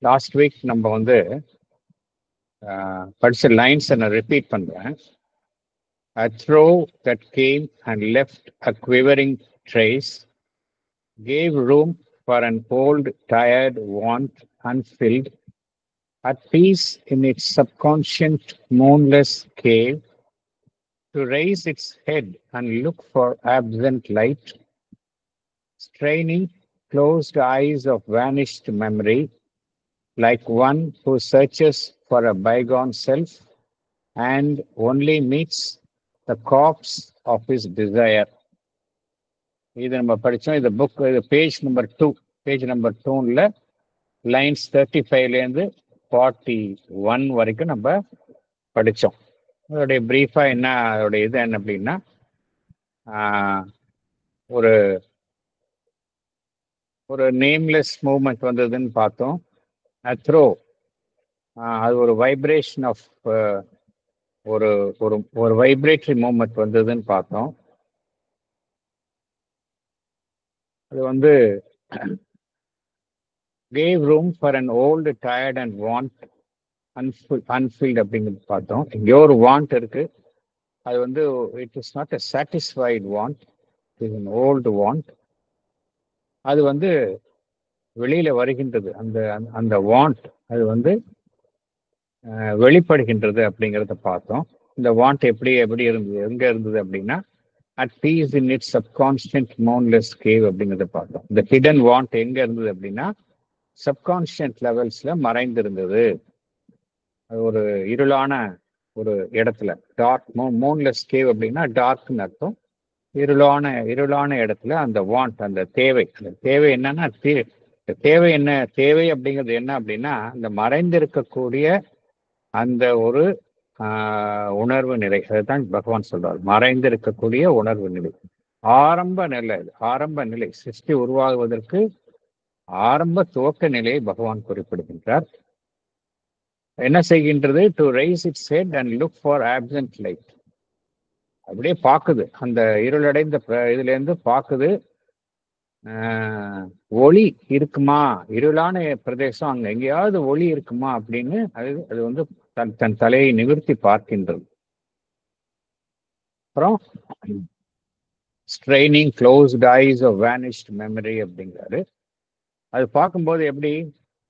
Last week நம்ம வந்து படிச்ச லைன்ஸ் நான் ரிப்பீட் பண்றேன். A throw that came and left a quivering trace gave room for an old, tired want unfilled, at peace in its subconscient moonless cave, to raise its head and look for absent light, straining closed eyes of vanished memory, like one who searches for a bygone self and only meets the corpse of his desire. இது நம்ம படித்தோம். இது book, இது page number 2. Page number 2ல lines 35லேருந்து 41 வரைக்கும் நம்ம படித்தோம். அதோடைய ப்ரீஃபாக என்ன, அதோடைய இது என்ன அப்படின்னா, ஒரு ஒரு நேம்லெஸ் மூமெண்ட் வந்ததுன்னு பார்த்தோம். த்ரோ, அது ஒரு வைப்ரேஷன் ஆஃப் ஒரு ஒரு ஒரு வைப்ரேட்டரி மூமெண்ட் வந்ததுன்னு பார்த்தோம். அது வந்து gave room for an old, tired and want unfilled அப்படிங்கிறது பார்த்தோம். இங்கே ஒரு வாண்ட் இருக்கு. அது வந்து it is not a satisfied want, it is an old want. அது வந்து வெளியில வருகின்றது. அந்த அந்த வாண்ட் அது வந்து வெளிப்படுகின்றது அப்படிங்கிறத பார்த்தோம். இந்த வாண்ட் எப்படி இருந்தது, எங்க இருந்தது அப்படின்னா, at peace in its subconscient moonless cave அப்படிங்கிறத பார்த்தோம். இந்த ஹிடன் வாண்ட் எங்க இருந்தது அப்படின்னா, சப்கான்ஷியன்ட் லெவல்ஸ்ல மறைந்திருந்தது. அது ஒரு இருளான ஒரு இடத்துல, டார்க் மோன்லெஸ் கேவ் அப்படின்னா டார்க்னு அர்த்தம். இருளான இடத்துல அந்த வாண்ட், அந்த தேவை, அந்த தேவை என்னன்னா, தேவை என்ன, தேவை அப்படிங்கிறது என்ன அப்படின்னா, இந்த மறைந்திருக்கக்கூடிய அந்த ஒரு உணர்வு நிலை. அதுதான் பகவான் சொல்றார், மறைந்திருக்கக்கூடிய உணர்வு நிலை. ஆரம்ப நிலை சிருஷ்டி உருவாகுவதற்கு ஆரம்ப துவக்க நிலையை பகவான் குறிப்பிடுகின்றார். என்ன செய்கின்றது? To rice it's head and look for absent light. அப்படியே பார்க்குது, அந்த இருளடைந்த இதுல இருந்து பார்க்குது, ஒளி இருக்குமா, இருளான பிரதேசம் அங்க எங்கேயாவது ஒளி இருக்குமா அப்படின்னு அது வந்து தன் தலையை நிமிர்த்தி பார்க்கின்றது. அப்புறம் straining closed eyes of vanished memory அப்படிங்கிறாரு. அது பார்க்கும்போது எப்படி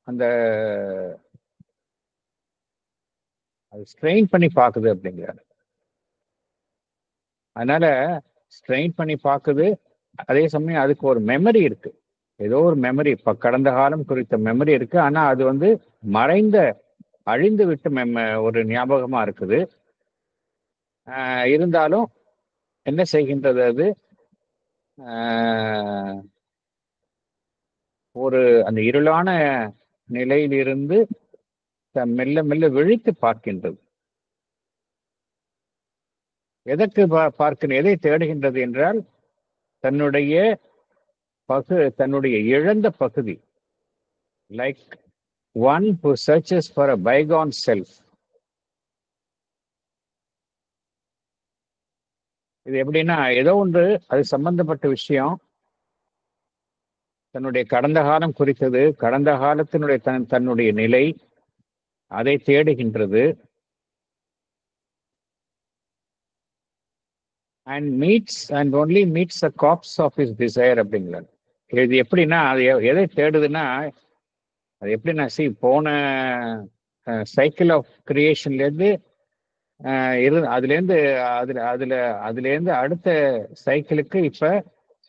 அந்த அது ஸ்ட்ரெயின் பண்ணி பார்க்குது அப்படிங்கிறாரு. அதனால ஸ்ட்ரெயின் பண்ணி பார்க்குது. அதே சமயம் அதுக்கு ஒரு மெமரி இருக்கு, ஏதோ ஒரு மெமரி, இப்ப கடந்த காலம் குறித்த மெமரி இருக்கு. ஆனா அது வந்து அழிந்து விட்டு ஒரு ஞாபகமா இருக்குது. இருந்தாலும் என்ன செய்கின்றது, அது ஒரு அந்த இருளான நிலையிலிருந்து மெல்ல மெல்ல விழித்து பார்க்கின்றது. எதற்கு எதை தேடுகின்றது என்றால், தன்னுடைய இழந்த பகுதி, like one who searches for a bygone self. இது எப்படின்னா, ஏதோ ஒன்று அது சம்பந்தப்பட்ட விஷயம், தன்னுடைய கடந்த காலம் குறித்தது, கடந்த காலத்தினுடைய தன்னுடைய நிலை, அதை தேடுகின்றது. and only meets the corpse of his desire அப்படிங்கிறார். இது எப்படின்னா, அது எதை தேடுதுன்னா, அது எப்படின்னா, போன சைக்கிள் ஆஃப் கிரியேஷன்லேருந்து அதுலேருந்து அடுத்த சைக்கிளுக்கு இப்ப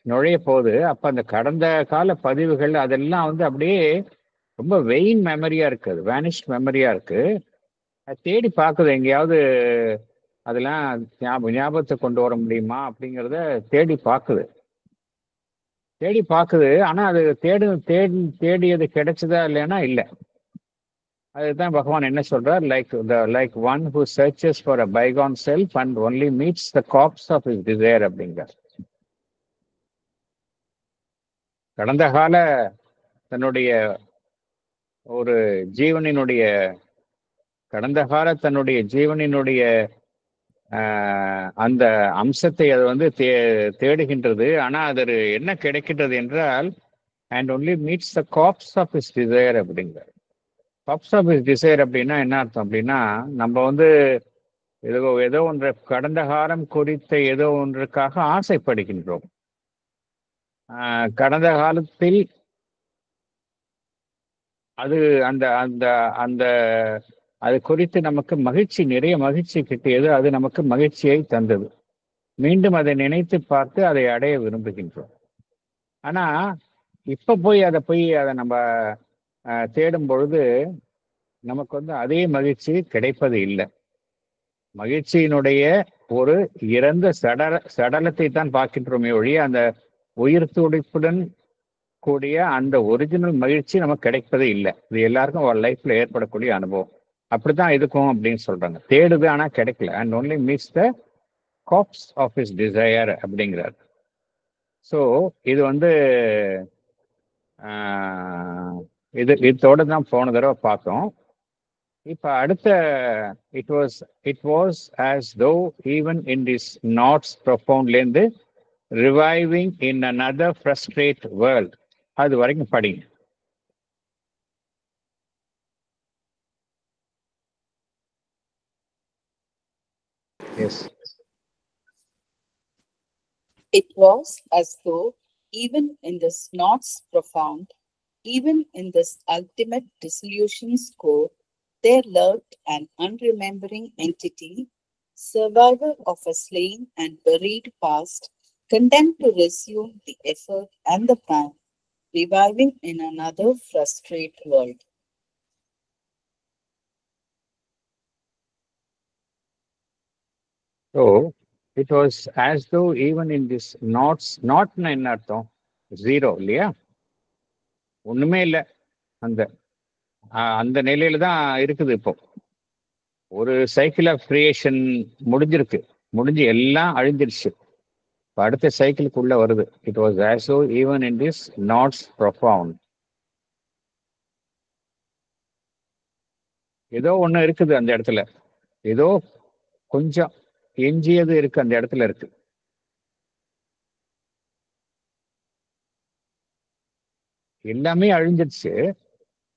நுழைய போகுது. அப்ப அந்த கடந்த கால பதிவுகள் அதெல்லாம் வந்து அப்படியே ரொம்ப வெயின் மெமரியா இருக்கு, அது வேனிஷ்ட் மெமரியா இருக்கு. அது தேடி பார்க்குது, எங்கேயாவது அதெல்லாம் ஞாபகத்தை கொண்டு வர முடியுமா அப்படிங்கிறத தேடி பார்க்குது. ஆனா அது தேடியது கிடைச்சதா இல்லைன்னா இல்லை. அதுதான் பகவான் என்ன சொல்றார், like one who searches for a bygone self and only meets the corpse of his desire அப்படிங்கிறார். கடந்த கால தன்னுடைய ஒரு ஜீவனினுடைய அந்த அம்சத்தை அது வந்து தேடுகின்றது. ஆனா அது என்ன கிடைக்கின்றது என்றால், and only meets the corpse of his desire அப்படிங்கிறார். பப்ஸ் ஆஃப் இஸ் டிசைர் அப்படின்னா என்ன அர்த்தம் அப்படின்னா, நம்ம வந்து ஏதோ ஏதோ ஒன்று கடந்த காலம் குறித்த ஏதோ ஒன்றுக்காக ஆசைப்படுகின்றோம். கடந்த காலத்தில் அது அந்த அந்த அந்த அது குறித்து நமக்கு மகிழ்ச்சி, நிறைய மகிழ்ச்சி கிட்டியது. அது நமக்கு மகிழ்ச்சியை தந்தது. மீண்டும் அதை நினைத்து பார்த்து அதை அடைய விரும்புகின்றோம். ஆனா இப்ப போய் அதை நம்ம தேடும் பொழுது நமக்கு வந்து அதே மகிழ்ச்சி கிடைப்பது இல்லை. மகிழ்ச்சியினுடைய ஒரு இறந்த சடலத்தை தான் பார்க்கின்றோமே ஒழிய அந்த உயிர் துடிப்புடன் கூடிய அந்த ஒரிஜினல் மகிழ்ச்சி நமக்கு கிடைப்பதே இல்லை. இது எல்லாருக்கும் ஒரு லைஃப்ல ஏற்படக்கூடிய அனுபவம். அப்படித்தான் இருக்கும் அப்படின்னு சொல்றாங்க. தேடுது ஆனா கிடைக்கல. And only meets the gaps of his desire அப்படிங்கிறார். ஸோ இது வந்து இதோட தான் போன தடவை பார்த்தோம். இப்ப அடுத்த it was as though even in this knots profoundலேருந்து reviving in another frustrate world. அது வரைக்கும் படிங்க. Yes. It was as though even in this knots profound, even in this ultimate dissolution's core, there lurked an unremembering entity, survivor of a slain and buried past, condemned to resume the effort and the pang, reviving in another frustrate world. So it was as though even in this knots, நாட்னா என்ன அர்த்தம்? Zero இல்லையா? ஒண்ணுமே இல்லை. அந்த அந்த நிலையில தான் இருக்குது. இப்போ ஒரு சைக்கிள் ஆஃப் கிரியேஷன் முடிஞ்சு எல்லாம் அழிஞ்சிருச்சு. அடுத்த சைக்கிளுக்குள்ள வருது. It was as though even in this knots profound. ஏதோ ஒண்ணு இருக்குது அந்த இடத்துல, ஏதோ கொஞ்சம் எஞ்சியது இருக்கு அந்த இடத்துல இருக்கு. எல்லாமே அழிஞ்சிருச்சு.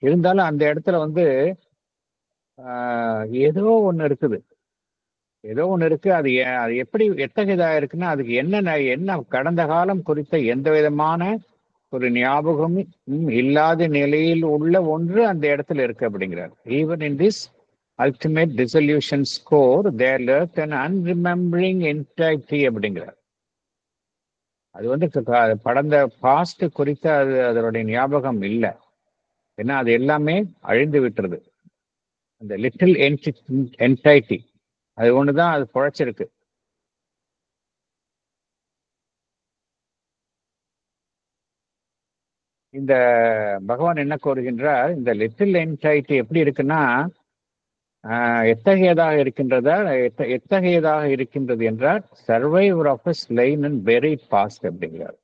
இருந்தாலும் அந்த இடத்துல வந்து ஏதோ ஒண்ணு இருக்குது. அது எப்படி எத்தகையதா இருக்குன்னா, அதுக்கு என்ன கடந்த காலம் குறித்த எந்த விதமான ஒரு ஞாபகம் இல்லாத நிலையில் உள்ள ஒன்று அந்த இடத்துல இருக்கு அப்படிங்கிறார். Even in this ultimate dissolution score there lurked an unremembering entity அப்படிங்கிறார். அது வந்து கடந்த பாஸ்ட் குறித்த அதனுடைய ஞாபகம் இல்லை. ஏன்னா அது எல்லாமே அழிந்து விட்டுறது. அந்த லிட்டில் என்டைட்டி அது ஒண்ணுதான் அது பொழைச்சிருக்கு. இந்த பகவான் என்ன கோருகின்றார்? இந்த லிட்டில் என்டைட்டி எப்படி இருக்குன்னா, எத்தகையதாக இருக்கின்றது என்றால் survivor of slain and perished past அப்படிங்கிறார்.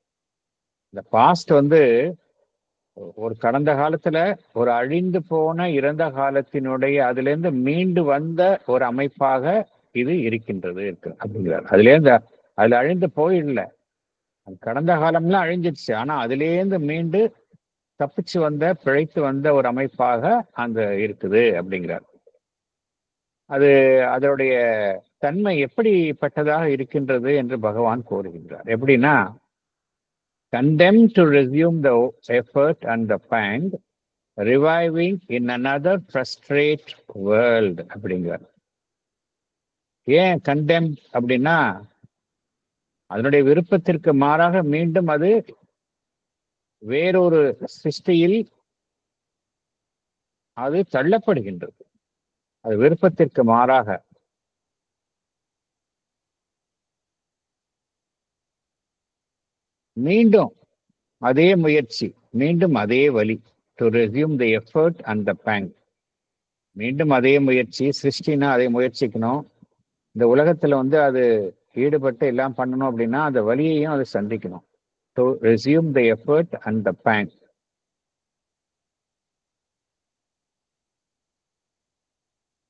இந்த பாஸ்ட் வந்து ஒரு கடந்த காலத்துல ஒரு அழிந்து போன இறந்த காலத்தினுடைய அதுல இருந்து மீண்டு வந்த ஒரு அமைப்பாக இது இருக்கின்றது அப்படிங்கிறார். அதுல அழிந்து போயிடல. கடந்த காலம்லாம் அழிஞ்சிருச்சு. ஆனா அதுலேருந்து மீண்டு பிழைத்து வந்த ஒரு அமைப்பாக அந்த இருக்குது அப்படிங்கிறார். அதனுடைய தன்மை எப்படிப்பட்டதாக இருக்கின்றது என்று பகவான் கோருகின்றார். எப்படின்னா, condemned to resume the effort and the pang, reviving in another frustrate world அப்படிங்கிறார். ஏன் condemned அப்படின்னா, அதனுடைய விருப்பத்திற்கு மாறாக மீண்டும் அது வேறொரு சிருஷ்டியில் அது தள்ளப்படுகின்றது. அது விருப்பத்திற்கு மாறாக மீண்டும் அதே முயற்சி, மீண்டும் அதே வழி. To resume the effort and the pang. மீண்டும் அதே முயற்சி. சிருஷ்டினா அதை முயற்சிக்கணும். இந்த உலகத்துல வந்து அது ஈடுபட்டு எல்லாம் பண்ணணும் அப்படின்னா அந்த வழியையும் அதை சந்திக்கணும். To resume the effort and the pang.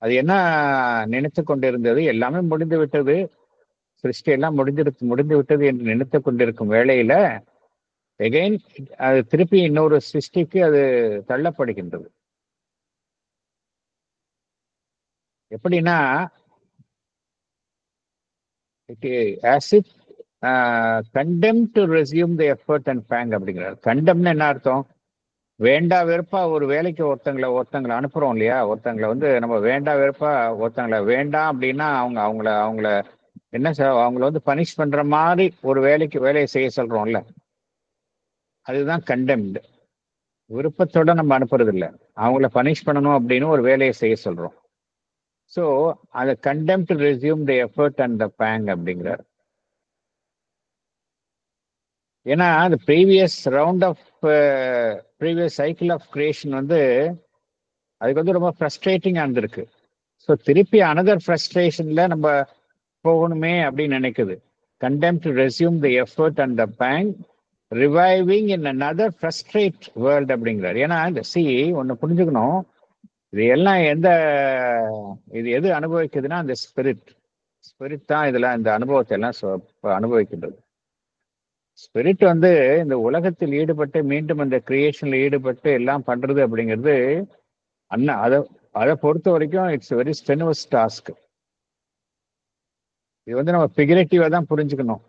அது என்ன நினைத்து கொண்டிருந்தது? எல்லாமே முடிந்து விட்டது, சிருஷ்டி எல்லாம் முடிந்து விட்டது என்று நினைத்து கொண்டிருக்கும் வேளையில எகைன் அது திருப்பி இன்னொரு சிருஷ்டிக்கு அது தள்ளப்படுகின்றது. எப்படின்னா as if condemn to resume the effort and pang அப்படிங்கிறார். கண்டம்னு என்ன அர்த்தம்? வேண்டா வெறுப்பா ஒரு வேலைக்கு ஒருத்தங்களை அனுப்புறோம் இல்லையா, ஒருத்தங்களை வந்து நம்ம வேண்டா வெறுப்பா ஒருத்தங்களை வேண்டாம் அப்படின்னா அவங்கள என்ன அவங்கள வந்து பனிஷ் பண்ற மாதிரி ஒரு வேலையை செய்ய சொல்றோம்ல, அதுதான் கண்டெம்டு. விருப்பத்தோட நம்ம அனுப்புறது இல்லை, அவங்கள பனிஷ் பண்ணணும் அப்படின்னு ஒரு வேலையை செய்ய சொல்றோம். ஸோ அதை condemn to resume the effort and the pang அப்படிங்கிறார். ஏன்னா அந்த ப்ரீவியஸ் சைக்கிள் ஆஃப் கிரியேஷன் வந்து அதுக்கு வந்து ரொம்ப ஃப்ரஸ்ட்ரேட்டிங்காக இருந்திருக்கு. ஸோ திருப்பி அனதர் ஃப்ரஸ்ட்ரேஷன்ல நம்ம போகணுமே அப்படின்னு நினைக்குது. Condemn to resume the effort and the pang reviving in another frustrate world அப்படிங்கிறார். ஏன்னா இந்த ஒன்று புரிஞ்சுக்கணும், இது எல்லாம் இது எது அனுபவிக்குதுன்னா அந்த ஸ்பிரிட் தான் இதெல்லாம் இந்த அனுபவத்தை எல்லாம் அனுபவிக்கின்றது. ஸ்பிரிட் வந்து இந்த உலகத்தில் ஈடுபட்டு மீண்டும் அந்த கிரியேஷன்ல ஈடுபட்டு எல்லாம் பண்றது அப்படிங்கிறது அதை பொறுத்த வரைக்கும் இட்ஸ் வெரி ஸ்ட்ரெனுவஸ் டாஸ்க். இது வந்து நம்ம ஃபிகரேட்டிவா தான் புரிஞ்சுக்கணும்.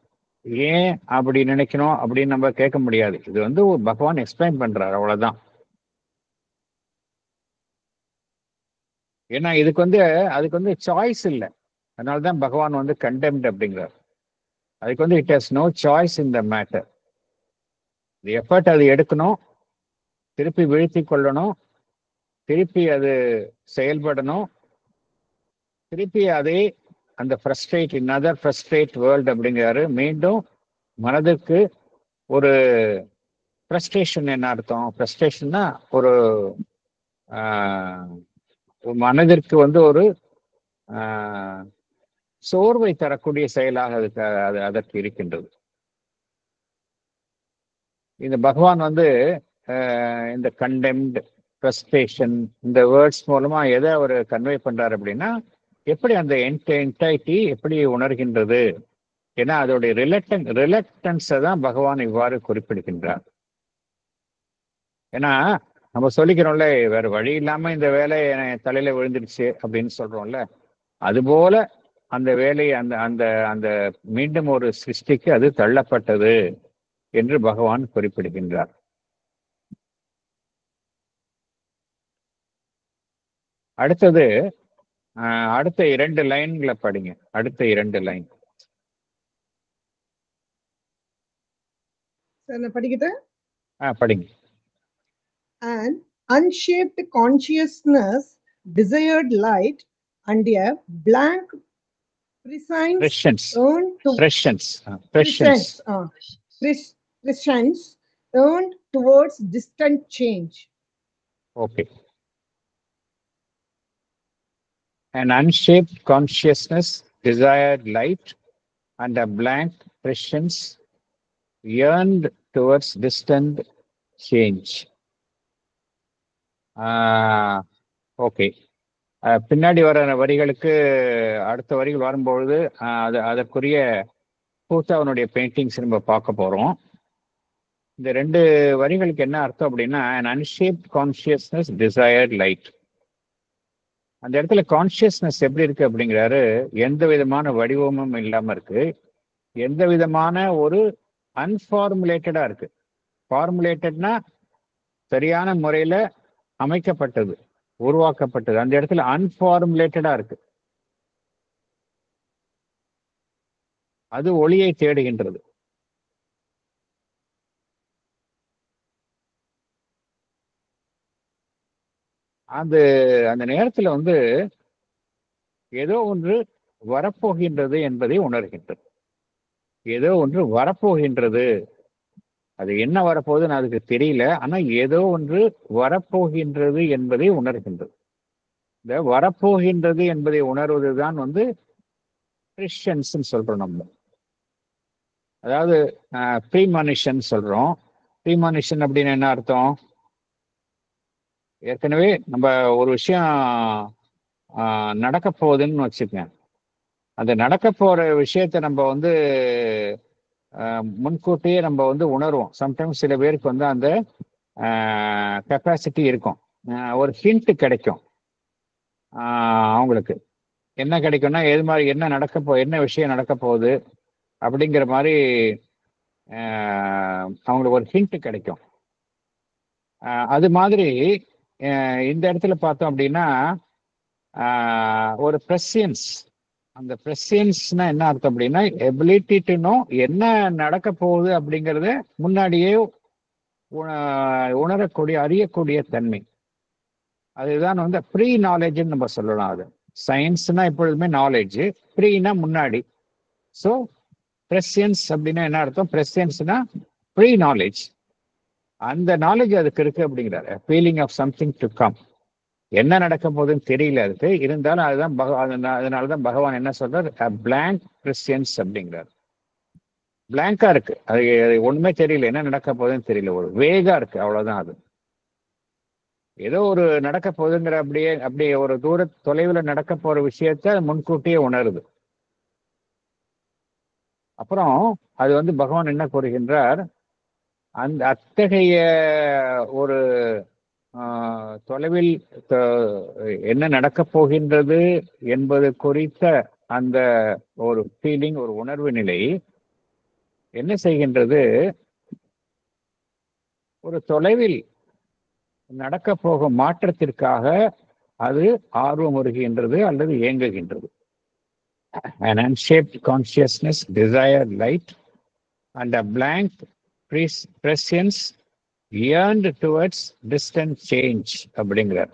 ஏன் அப்படி நினைக்கணும் அப்படின்னு நம்ம கேட்க முடியாது. இது வந்து பகவான் எக்ஸ்பிளைன் பண்றாரு, அவ்வளவுதான். ஏன்னா அதுக்கு வந்து சாய்ஸ் இல்லை. அதனாலதான் பகவான் வந்து கண்டெம்ட் அப்படிங்கிறார். அதுக்கு வந்து it has no choice in the matter. Effort அது எடுக்கணும், திருப்பி வீழ்த்தி கொள்ளணும், திருப்பி அது செயல்படணும், திருப்பி அதே அந்த another frustrate வேர்ல்ட் அப்படிங்கிறாரு. மீண்டும் மனதுக்கு ஒரு ஃப்ரஸ்ட்ரேஷன். என்ன அர்த்தம்? ஃப்ரஸ்ட்ரேஷன்னா ஒரு மனதிற்கு வந்து ஒரு சோர்வை தரக்கூடிய செயலாக அதற்கு இருக்கின்றது. இந்த பகவான் வந்து இந்த கண்டெம்ட், ஃப்ரஸ்ட்ரேஷன் இந்த வேர்ட்ஸ் மூலமா எதை அவர் கன்வே பண்றாரு அப்படின்னா, எப்படி அந்த என்டைட்டி எப்படி உணர்கின்றது. ஏன்னா அதோடைய ரிலக்டன்ஸை தான் பகவான் இவ்வாறு குறிப்பிடுகின்றார். ஏன்னா நம்ம சொல்லிக்கிறோம்ல, வேற வழி இல்லாம இந்த வேலை என் தலையில விழுந்துடுச்சு அப்படின்னு சொல்றோம்ல, அதுபோல அந்த வேலை அந்த மீண்டும் ஒரு சிருஷ்டிக்கு அது தள்ளப்பட்டது என்று பகவான் குறிப்பிடுகின்றார். அடுத்தது அடுத்த 2 லைன்களை படிங்க. அடுத்த 2 லைன் படிக்கிட்டு படிங்க. An unshaped consciousness desired light and a blank prescience earned towards distant change. Okay. An unshaped consciousness desired light and a blank prescience yearned towards distant change. Okay. பின்னாடி வர வரிகளுக்கு அடுத்த வரிகள் வரும்பொழுது அதற்குரிய பூத்தாவனுடைய பெயிண்டிங்ஸ் நம்ம பார்க்க போறோம். இந்த 2 வரிகளுக்கு என்ன அர்த்தம் அப்படின்னா, an unshaped consciousness desired light. அந்த இடத்துல கான்சியஸ்னஸ் எப்படி இருக்கு அப்படிங்கிறாரு, எந்த விதமான வடிவமும் இல்லாம இருக்கு, எந்த விதமான ஒரு அன்ஃபார்முலேட்டடா இருக்கு. ஃபார்முலேட்டட்னா சரியான முறையில அமைக்கப்பட்டது, உருவாக்கப்பட்டது. அந்த இடத்துல அன்ஃபார்முலேட்டடா இருக்கு. அது ஒளியை தேடுகின்றது. அந்த நேரத்துல வந்து ஏதோ ஒன்று வரப்போகின்றது என்பதை உணர்கின்றது. ஏதோ ஒன்று வரப்போகின்றது, அது என்ன வரப்போகுதுன்னு அதுக்கு தெரியல, ஆனா ஏதோ ஒன்று வரப்போகின்றது என்பதை உணர்கின்றது. இந்த வரப்போகின்றது என்பதை உணர்வதுதான் வந்து கிறிஸ்டியன்ஸ் சொல்றோம் நம்ம. அதாவது ப்ரீமானிஷன் சொல்றோம். ப்ரீமானிஷன் அப்படின்னு என்ன அர்த்தம்? ஏற்கனவே நம்ம ஒரு விஷயம் நடக்க போகுதுன்னு வச்சுக்கோங்க, அந்த நடக்க போற விஷயத்த நம்ம வந்து முன்கூட்டியே நம்ம வந்து உணர்வோம். சம்டைம்ஸ் சில பேருக்கு வந்து அந்த கெப்பாசிட்டி இருக்கும், ஒரு ஹிண்ட் கிடைக்கும் அவங்களுக்கு. என்ன கிடைக்கும்னா எது மாதிரி என்ன என்ன விஷயம் நடக்க போகுது அப்படிங்கிற மாதிரி அவங்களுக்கு ஒரு ஹிண்ட் கிடைக்கும். அது மாதிரி இந்த இடத்துல பார்த்தோம் அப்படின்னா ஒரு ப்ரெசியன்ஸ். அந்த ப்ரெசியன்ஸ்னா என்ன அர்த்தம் அப்படின்னா எபிலிட்டி டு நோ என்ன நடக்க போகுது அப்படிங்கிறத முன்னாடியே உணரக்கூடிய அறியக்கூடிய தன்மை. அதுதான் வந்து ப்ரீ நாலேஜ்னு நம்ம சொல்லலாம். அது சயின்ஸ்னா எப்பொழுதுமே நாலேஜ், ப்ரீனா முன்னாடி. ஸோ ப்ரெசியன்ஸ் அப்படின்னா என்ன அர்த்தம்? ப்ரெசியன்ஸ்னா ப்ரீ நாலேஜ். அந்த நாலேஜ் அதுக்கு இருக்கு அப்படிங்கிறாரு. Feeling of something to come. என்ன நடக்க போகுதுன்னு தெரியல அதுக்கு, இருந்தாலும் அதுதான் அதனாலதான் பகவான் என்ன சொல்றார்? பிளாங்க் ப்ரெசியன்ஸ் அப்படிங்கிறார். பிளாங்கா இருக்கு, அது ஒண்ணுமே தெரியல, என்ன நடக்க போகுதுன்னு தெரியல, ஒரு வேகா இருக்கு, அவ்வளவுதான். அது ஏதோ ஒரு நடக்க போகுதுங்கிற அப்படியே ஒரு தொலைவில் நடக்க போற விஷயத்த முன்கூட்டியே உணருது. அப்புறம் அது வந்து பகவான் என்ன கூறுகின்றார்? அந்த அத்தகைய ஒரு தொலைவில் என்ன நடக்கப் போகின்றது என்பது குறித்த அந்த ஒரு ஃபீலிங், ஒரு உணர்வு நிலை என்ன செய்கின்றது? ஒரு தொலைவில் நடக்க போகும் மாற்றத்திற்காக அது ஆர்வம் வருகின்றது அல்லது இயங்குகின்றது. An unshaped consciousness, desire light, and a blank prescience yearned towards distant change அப்படிங்கிறார்.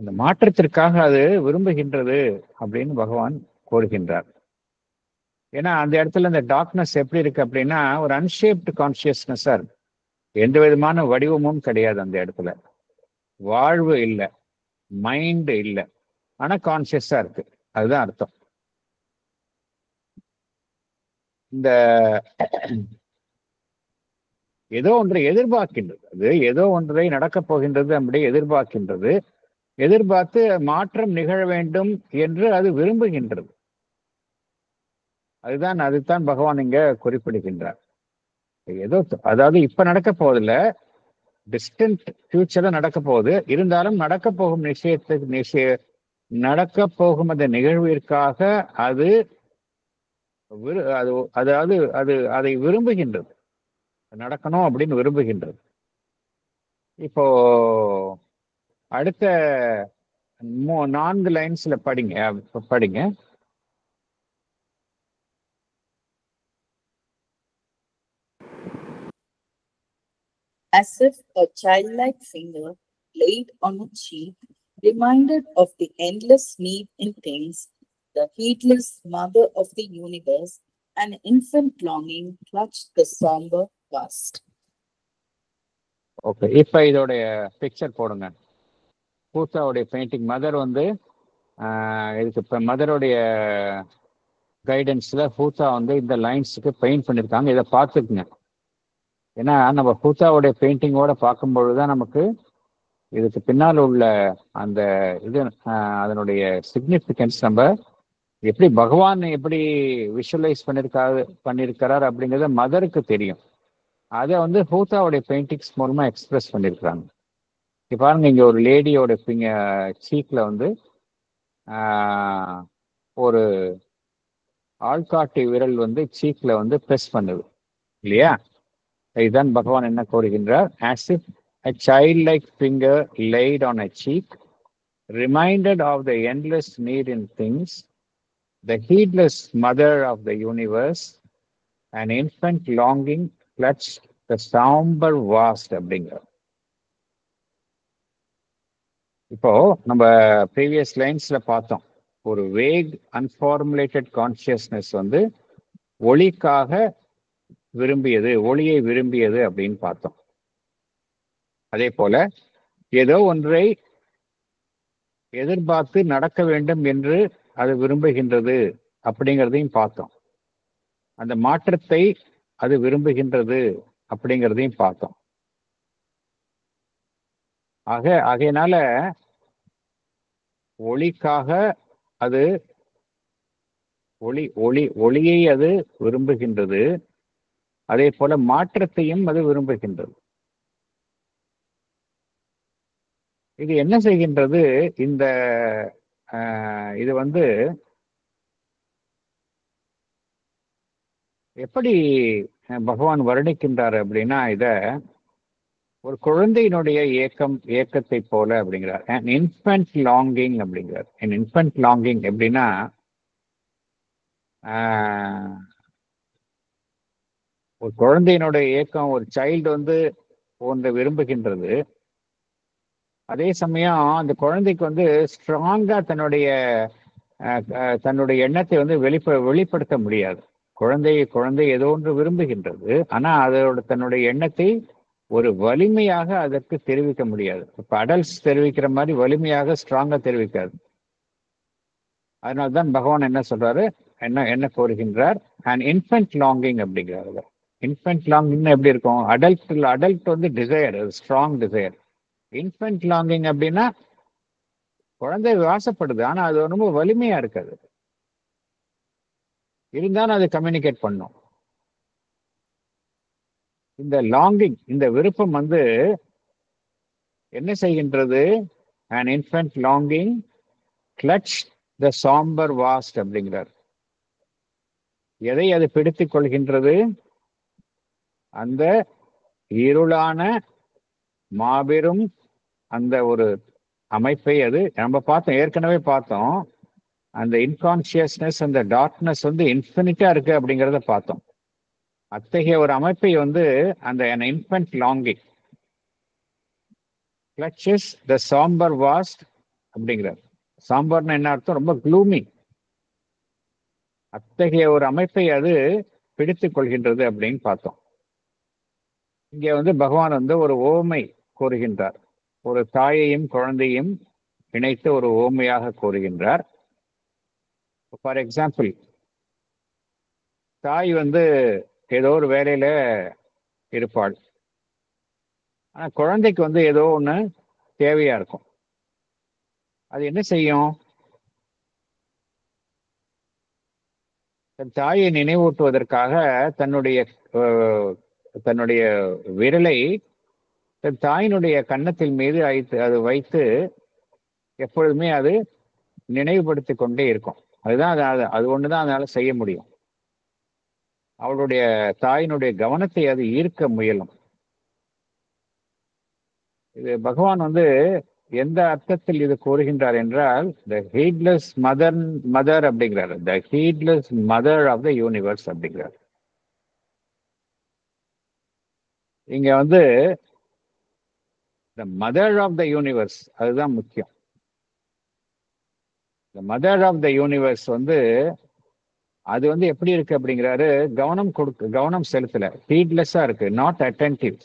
அந்த மாற்றத்திற்காக அது விரும்புகின்றது அப்படின்னு பகவான் கூறுகின்றார். ஏன்னா அந்த இடத்துல இந்த டார்க்னஸ் எப்படி இருக்கு அப்படின்னா ஒரு அன்ஷேப்டு கான்சியஸ்னஸா இருக்கு. எந்த விதமான வடிவமும் கிடையாது அந்த இடத்துல. வாழ்வு இல்லை, மைண்ட் இல்லை, ஆனா கான்சியஸா இருக்கு. அதுதான் அர்த்தம். இந்த ஏதோ ஒன்றை எதிர்பார்க்கின்றது, அது ஏதோ ஒன்றை நடக்கப் போகின்றது அப்படி எதிர்பார்க்கின்றது. எதிர்பார்த்து மாற்றம் நிகழ வேண்டும் என்று அது விரும்புகின்றது. அதுதான் பகவான் இங்க குறிப்பிடுகின்றார். ஏதோ அதாவது இப்ப நடக்க போவதில்ல, டிஸ்டன்ட் ஃபியூச்சர்ல நடக்க போகுது. இருந்தாலும் நடக்க போகும் நடக்க போகும் அந்த நிகழ்விற்காக அது அதாவது அதை விரும்புகின்றது, நடக்கணும் அப்படின்னு விரும்புகின்றது. இப்போ அடுத்த 4 லைன்ஸ்ல படிங்க. As if a childlike finger laid on a cheek reminded of the endless need in things, the heedless mother of the universe, an infant longing clutched the somber past. Okay, இப்ப இதோடைய பிக்சர் போடுங்க. பூசாவுடைய painting. Mother வந்து இதுக்கு இப்ப மதருடைய கைடன்ஸ்ல பூசா வந்து இந்த லைன்ஸுக்கு paint பண்ணியிருக்காங்க. இதை பார்த்துக்குங்க. ஏன்னா நம்ம பூசாவுடைய பெயிண்டிங்கோட பார்க்கும் பொழுதுதான் நமக்கு இதுக்கு பின்னால் உள்ள அந்த இது அதனுடைய சிக்னிஃபிகன்ஸ் நம்ம எப்படி பகவான் எப்படி விஷுவலைஸ் பண்ணியிருக்கிறார் அப்படிங்கிறத மதருக்கு தெரியும். அதை வந்து பூசாவுடைய பெயிண்டிங்ஸ் மூலமா எக்ஸ்பிரஸ் பண்ணியிருக்கிறாங்க. இப்போ பாருங்க, இங்க ஒரு லேடியோட சீக்ல வந்து ஒரு ஆள்காட்டி விரல் வந்து சீக்ல வந்து பிரஸ் பண்ணுது இல்லையா? இதுதான் பகவான் என்ன கூறுகின்றார்? as if a childlike finger laid on a cheek reminded of the endless need in things, the heedless mother of the universe, an infant longing clutched the somber vast அப்படிங்கிற. இப்போ நம்ம ப்ரீவியஸ் லைன்ஸ்ல பார்த்தோம், ஒரு வேக் அன்ஃபார்முலேட்டட் கான்சியஸ்னஸ் வந்து ஒளிக்காக விரும்பியது, ஒளியை விரும்பியது அப்படின்னு பார்த்தோம். அதே போல ஏதோ ஒன்றை எதிர்பார்த்து நடக்க வேண்டும் என்று அது விரும்புகின்றது அப்படிங்கிறதையும் பார்த்தோம். அந்த மாற்றத்தை அது விரும்புகின்றது அப்படிங்கிறதையும் பார்த்தோம். ஆகையினால ஒளிக்காக அது ஒளியை அது விரும்புகின்றது. அதே போல மாற்றத்தையும் அது விரும்புகின்றது. இது என்ன செய்கின்றது? இந்த இது வந்து எப்படி பகவான் வர்ணிக்கின்றார் அப்படின்னா, இத ஒரு குழந்தையினுடைய ஏக்கத்தை போல அப்படிங்கிறார். an infant longing அப்படிங்கிறார். an infant longing எப்படின்னா, ஒரு குழந்தையினுடைய ஏக்கம், ஒரு சைல்டு வந்து ஒன்று விரும்புகின்றது. அதே சமயம் அந்த குழந்தைக்கு வந்து ஸ்ட்ராங்கா தன்னுடைய எண்ணத்தை வந்து வெளிப்படுத்த முடியாது. குழந்தை ஏதோ ஒன்று விரும்புகின்றது, ஆனா அதோட தன்னுடைய எண்ணத்தை ஒரு வலிமையாக அதற்கு தெரிவிக்க முடியாது. இப்ப அடல்ட்ஸ் தெரிவிக்கிற மாதிரி வலிமையாக ஸ்ட்ராங்கா தெரிவிக்காது. அதனால்தான் பகவான் என்ன சொல்றாரு, என்ன கோருகின்றார், அண்ட் இன்ஃபென்ட் லாங்கிங் அப்படிங்கிறாரு. இன்ஃபென்ட் லாங்கிங் எப்படி இருக்கும்? அடல்ட் வந்து desire, strong desire. Infant longing அப்படின்னா குழந்தை வாசப்படுது, ஆனா அது ரொம்ப வலிமையா இருக்காது. இருந்தாலும் அது கம்யூனிகேட் பண்ணும். இந்த லாங்கிங், இந்த விருப்பம் வந்து என்ன செய்கின்றது? an infant longing clutch the somber vast அப்படிங்கிறார். எதை அது பிடித்துக் கொள்கின்றது? அந்த இருளான மாபெரும் அந்த ஒரு அமைப்பை அது நம்ம பார்த்தோம், ஏற்கனவே பார்த்தோம். அந்த இன்கான்சியஸ்னஸ், அந்த டார்க்னஸ் வந்து இன்ஃபினிட்டா இருக்கு அப்படிங்கிறத பார்த்தோம். அத்தகைய ஒரு அமைப்பை வந்து அந்த infant longing clutches the somber vast அப்படிங்கிறார். சாம்பர்னு என்ன அர்த்தம்? ரொம்ப க்ளூமி. அத்தகைய ஒரு அமைப்பை அது பிடித்துக் கொள்கின்றது அப்படின்னு பார்த்தோம். இங்க வந்து பகவான் வந்து ஒரு ஓமை கூறுகின்றார். ஒரு தாயையும் குழந்தையும் இணைத்து ஒரு ஓமையாக கூறுகின்றார். ஃபார் எக்ஸாம்பிள், தாய் வந்து ஏதோ ஒரு வேலையில இருப்பாள், ஆனா குழந்தைக்கு வந்து ஏதோ ஒண்ணு தேவையா இருக்கும். அது என்ன செய்யும்? தன் தாயை நினைவூட்டுவதற்காக தன்னுடைய விரலை தன் தாயினுடைய கன்னத்தில் மீது அது வைத்து எப்பொழுதுமே அது நினைவுபடுத்திக் கொண்டே இருக்கும். அது ஒண்ணுதான் அதனால செய்ய முடியும். அவளுடைய தாயினுடைய கவனத்தை அது ஈர்க்க முயலும். இது பகவான் வந்து எந்த அர்த்தத்தில் இது கூறுகின்றார் என்றால், த ஹீட்லெஸ் மதர் அப்படிங்கிறார். The heedless mother of the universe அப்படிங்கிறார். இங்க வந்து the mother of the universe, அதுதான் முக்கியம். The mother of the universe வந்து அது வந்து எப்படி இருக்கு அப்படிங்கிறாரு, கவனம் செலுத்தல, ஹீட்லெஸ்ஸா இருக்கு, நாட் அட்டென்டிவ்.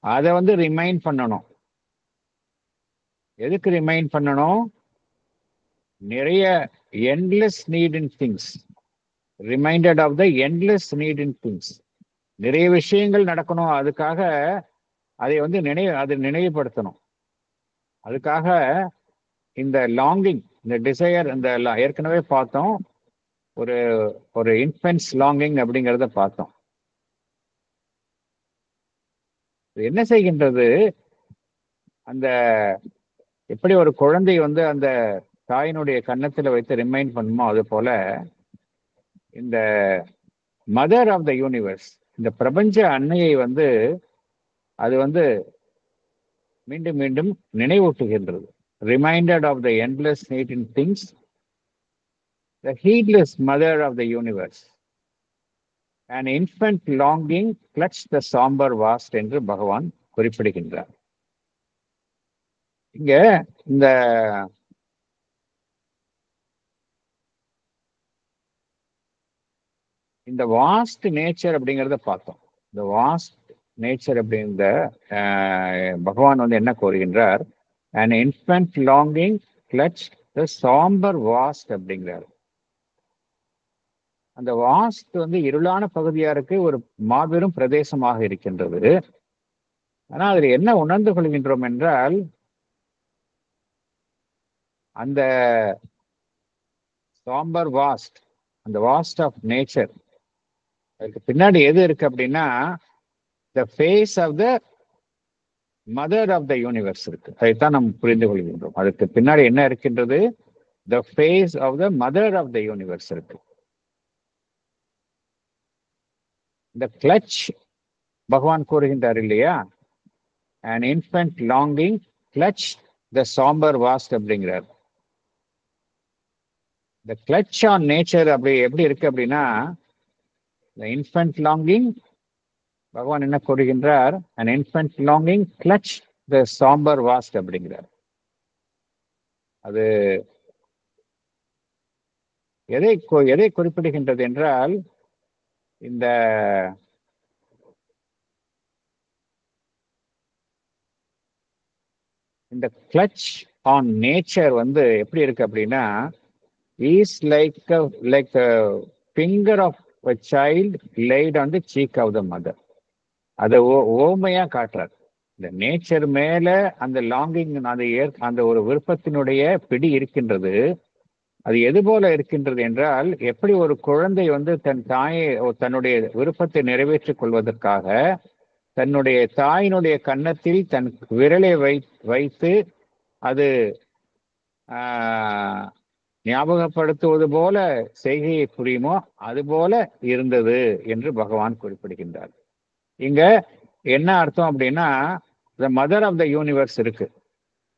அதை வந்து ரிமைண்ட் பண்ணணும். எதுக்கு ரிமைண்ட் பண்ணணும்? நிறைய endless need in things, reminded of the endless need in things. நிறைய விஷயங்கள் நடக்கணும், அதுக்காக அதை வந்து நினைவுபடுத்தணும். அதுக்காக இந்த லாங்கிங், இந்த டிசையர், இந்த ஏற்கனவே பார்த்தோம், ஒரு இன்ஃபென்ட்ஸ் லாங்கிங் அப்படிங்கிறத பார்த்தோம். என்ன செய்கின்றது? அந்த எப்படி ஒரு குழந்தை வந்து அந்த தாயினுடைய கன்னத்தில் வைத்து ரிமைண்ட் பண்ணுமோ, அது போல இந்த மதர் ஆஃப் த யூனிவர்ஸ், இந்த பிரபஞ்ச அன்னையை வந்து அது வந்து மீண்டும் மீண்டும் நினைவூட்டுகின்றது. Reminded of the endless need in things, the heedless mother of the universe, an infant longing clutched the somber vast என்று பகவான் குறிப்பிடுகின்றார். இங்க இந்த வாஸ்ட் நேச்சர் அப்படிங்கிறத பார்த்தோம். இந்த வாஸ்ட் நேச்சர் அப்படிங்கிற பகவான் வந்து என்ன கூறுகின்றார்? an infant longing clutched the somber vast அப்படிங்கிறார். அந்த வாஸ்ட் வந்து இருளான பகுதியா இருக்கு, ஒரு மாபெரும் பிரதேசமாக இருக்கின்றது. ஆனா அதில் என்ன உணர்ந்து கொள்கின்றோம் என்றால், அந்த சாம்பர் வாஸ்ட், அந்த வாஸ்ட் ஆஃப் நேச்சர், அதுக்கு பின்னாடி எது இருக்கு அப்படின்னா, the face of the mother of the universe இருக்கு. அதைத்தான் நம்ம புரிந்து கொள்கின்றோம். அதுக்கு பின்னாடி என்ன இருக்கின்றது? The face of the mother of the universe இருக்கு. இந்த கிளச் பகவான் கூறுகின்றார் இல்லையா, an infant longing clutch the somber vast அப்படிங்கிறார். the clutch on nature அப்படி எப்படி இருக்கு அப்படின்னா, the infant longing, பகவான் என்ன கூறுகின்றார், an infant longing clutch the somber vast அப்படிங்கிறார். அது எதை குறிப்பிடுகின்றது என்றால், இந்த இந்த கிளச் ஆன் நேச்சர் வந்து எப்படி இருக்கு அப்படின்னா, is like finger of a child laid on the cheek of the mother. அதை ஓமையா காட்டுறார். இந்த நேச்சர் மேல அந்த லாங்கிங், அந்த ஒரு விருப்பத்தினுடைய பிடி இருக்கின்றது. அது எது போல இருக்கின்றது என்றால், எப்படி ஒரு குழந்தை வந்து தன் தாயை தன்னுடைய விருப்பத்தை நிறைவேற்றிக் கொள்வதற்காக தன்னுடைய தாயினுடைய கன்னத்தில் தன் விரலை வைத்து அது ஞாபகப்படுத்துவது போல செய்கையை புரியுமோ அது போல இருந்தது என்று பகவான் குறிப்பிடுகின்றார். இங்க என்ன அர்த்தம் அப்படின்னா, the mother of the universe இருக்கு,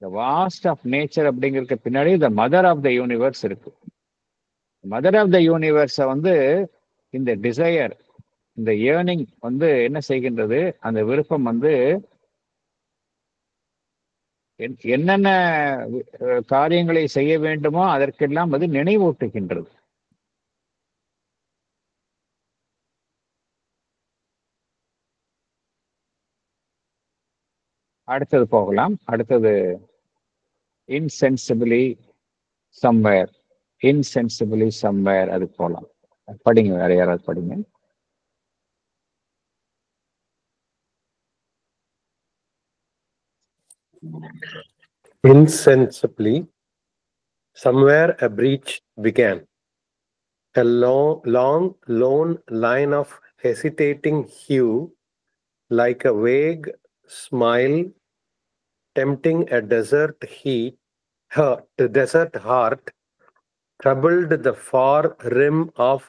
த வாஸ்ட் ஆஃப் நேச்சர் அப்படிங்கிறதுக்கு பின்னாடி the mother of the universe இருக்கு. மதர் ஆஃப் த யூனிவர்ஸை வந்து இந்த டிசையர், இந்த ஏர்னிங் வந்து என்ன செய்கின்றது, அந்த விருப்பம் வந்து என்னென்ன காரியங்களை செய்ய வேண்டுமோ அதற்கெல்லாம் அது நினைவூட்டுகின்றது. அடுத்தது போகலாம். அடுத்தது இன்சென்சிபிளி சம்வேர், இன்சென்சிபிளி சம்வேர், அது போகலாம். படிங்க, வேற யாராவது படிங்க. Insensibly, somewhere a breach began. A long, lone line of hesitating hue, like a vague smile tempting a desert heart, troubled the far rim of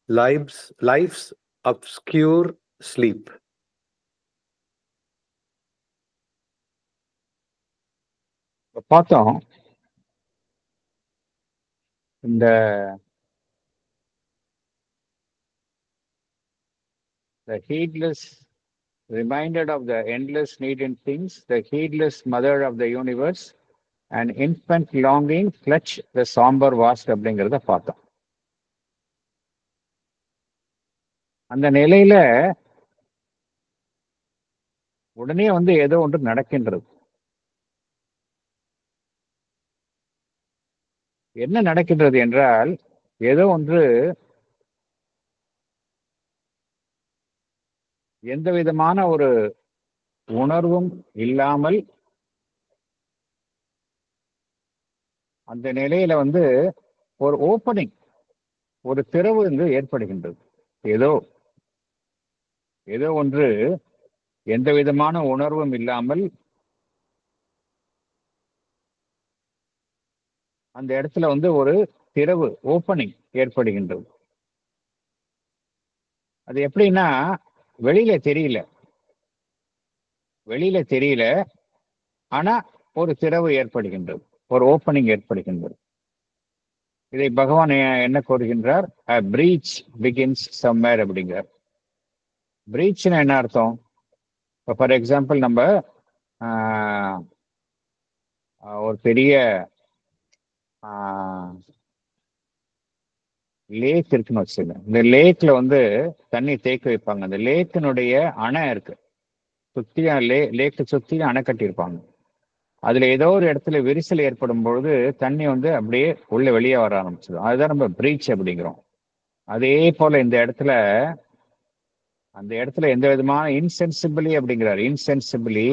life's obscure sleep. பார்த்தோம், இந்த heedless, reminded of the endless need in things, the heedless mother of the universe, and infant longing clutch the somber vast அப்படிங்கிறத பார்த்தோம். அந்த நிலையில உடனே வந்து ஏதோ ஒன்று நடக்கின்றது. என்ன நடக்கின்றது என்றால், ஏதோ ஒன்று எந்த விதமான ஒரு உணர்வும் இல்லாமல் அந்த நிலையில வந்து ஒரு ஓப்பனிங், ஒரு திறவு வந்து ஏற்படுகின்றது. ஏதோ ஒன்று எந்த விதமான உணர்வும் இல்லாமல் அந்த இடத்துல வந்து ஒரு திறவு, ஓப்பனிங் ஏற்படுகின்றது. அது எப்படின்னா, வெளியில தெரியல, ஆனா ஒரு திறவு ஏற்படுகின்றது, ஒரு ஓப்பனிங் ஏற்படுகின்றது. இதை பகவான் என்ன கூறுகின்றார், பிரீச் பிகின்ஸ் சம்வேர் அப்படிங்கிறார். பிரீச்னா என்ன அர்த்தம்? இப்போ ஃபார் எக்ஸாம்பிள், நம்ம ஒரு பெரிய லேக் இருக்குன்னு வச்சுங்க. இந்த லேக்ல வந்து தண்ணி தேக்கி வைப்பாங்க. அந்த லேக்கினுடைய அணை இருக்கு, சுத்தி லேக்கை சுத்தி அணை கட்டியிருப்பாங்க. அதுல ஏதோ ஒரு இடத்துல விரிசல் ஏற்படும் பொழுது தண்ணி வந்து அப்படியே உள்ள வெளியே வர ஆரம்பிச்சிடும். அதுதான் நம்ம பிரீச் அப்படிங்கிறோம். அதே போல இந்த இடத்துல, அந்த இடத்துல எந்த விதமான இன்சென்சிபிளி அப்படிங்கிறார். இன்சென்சிபிளி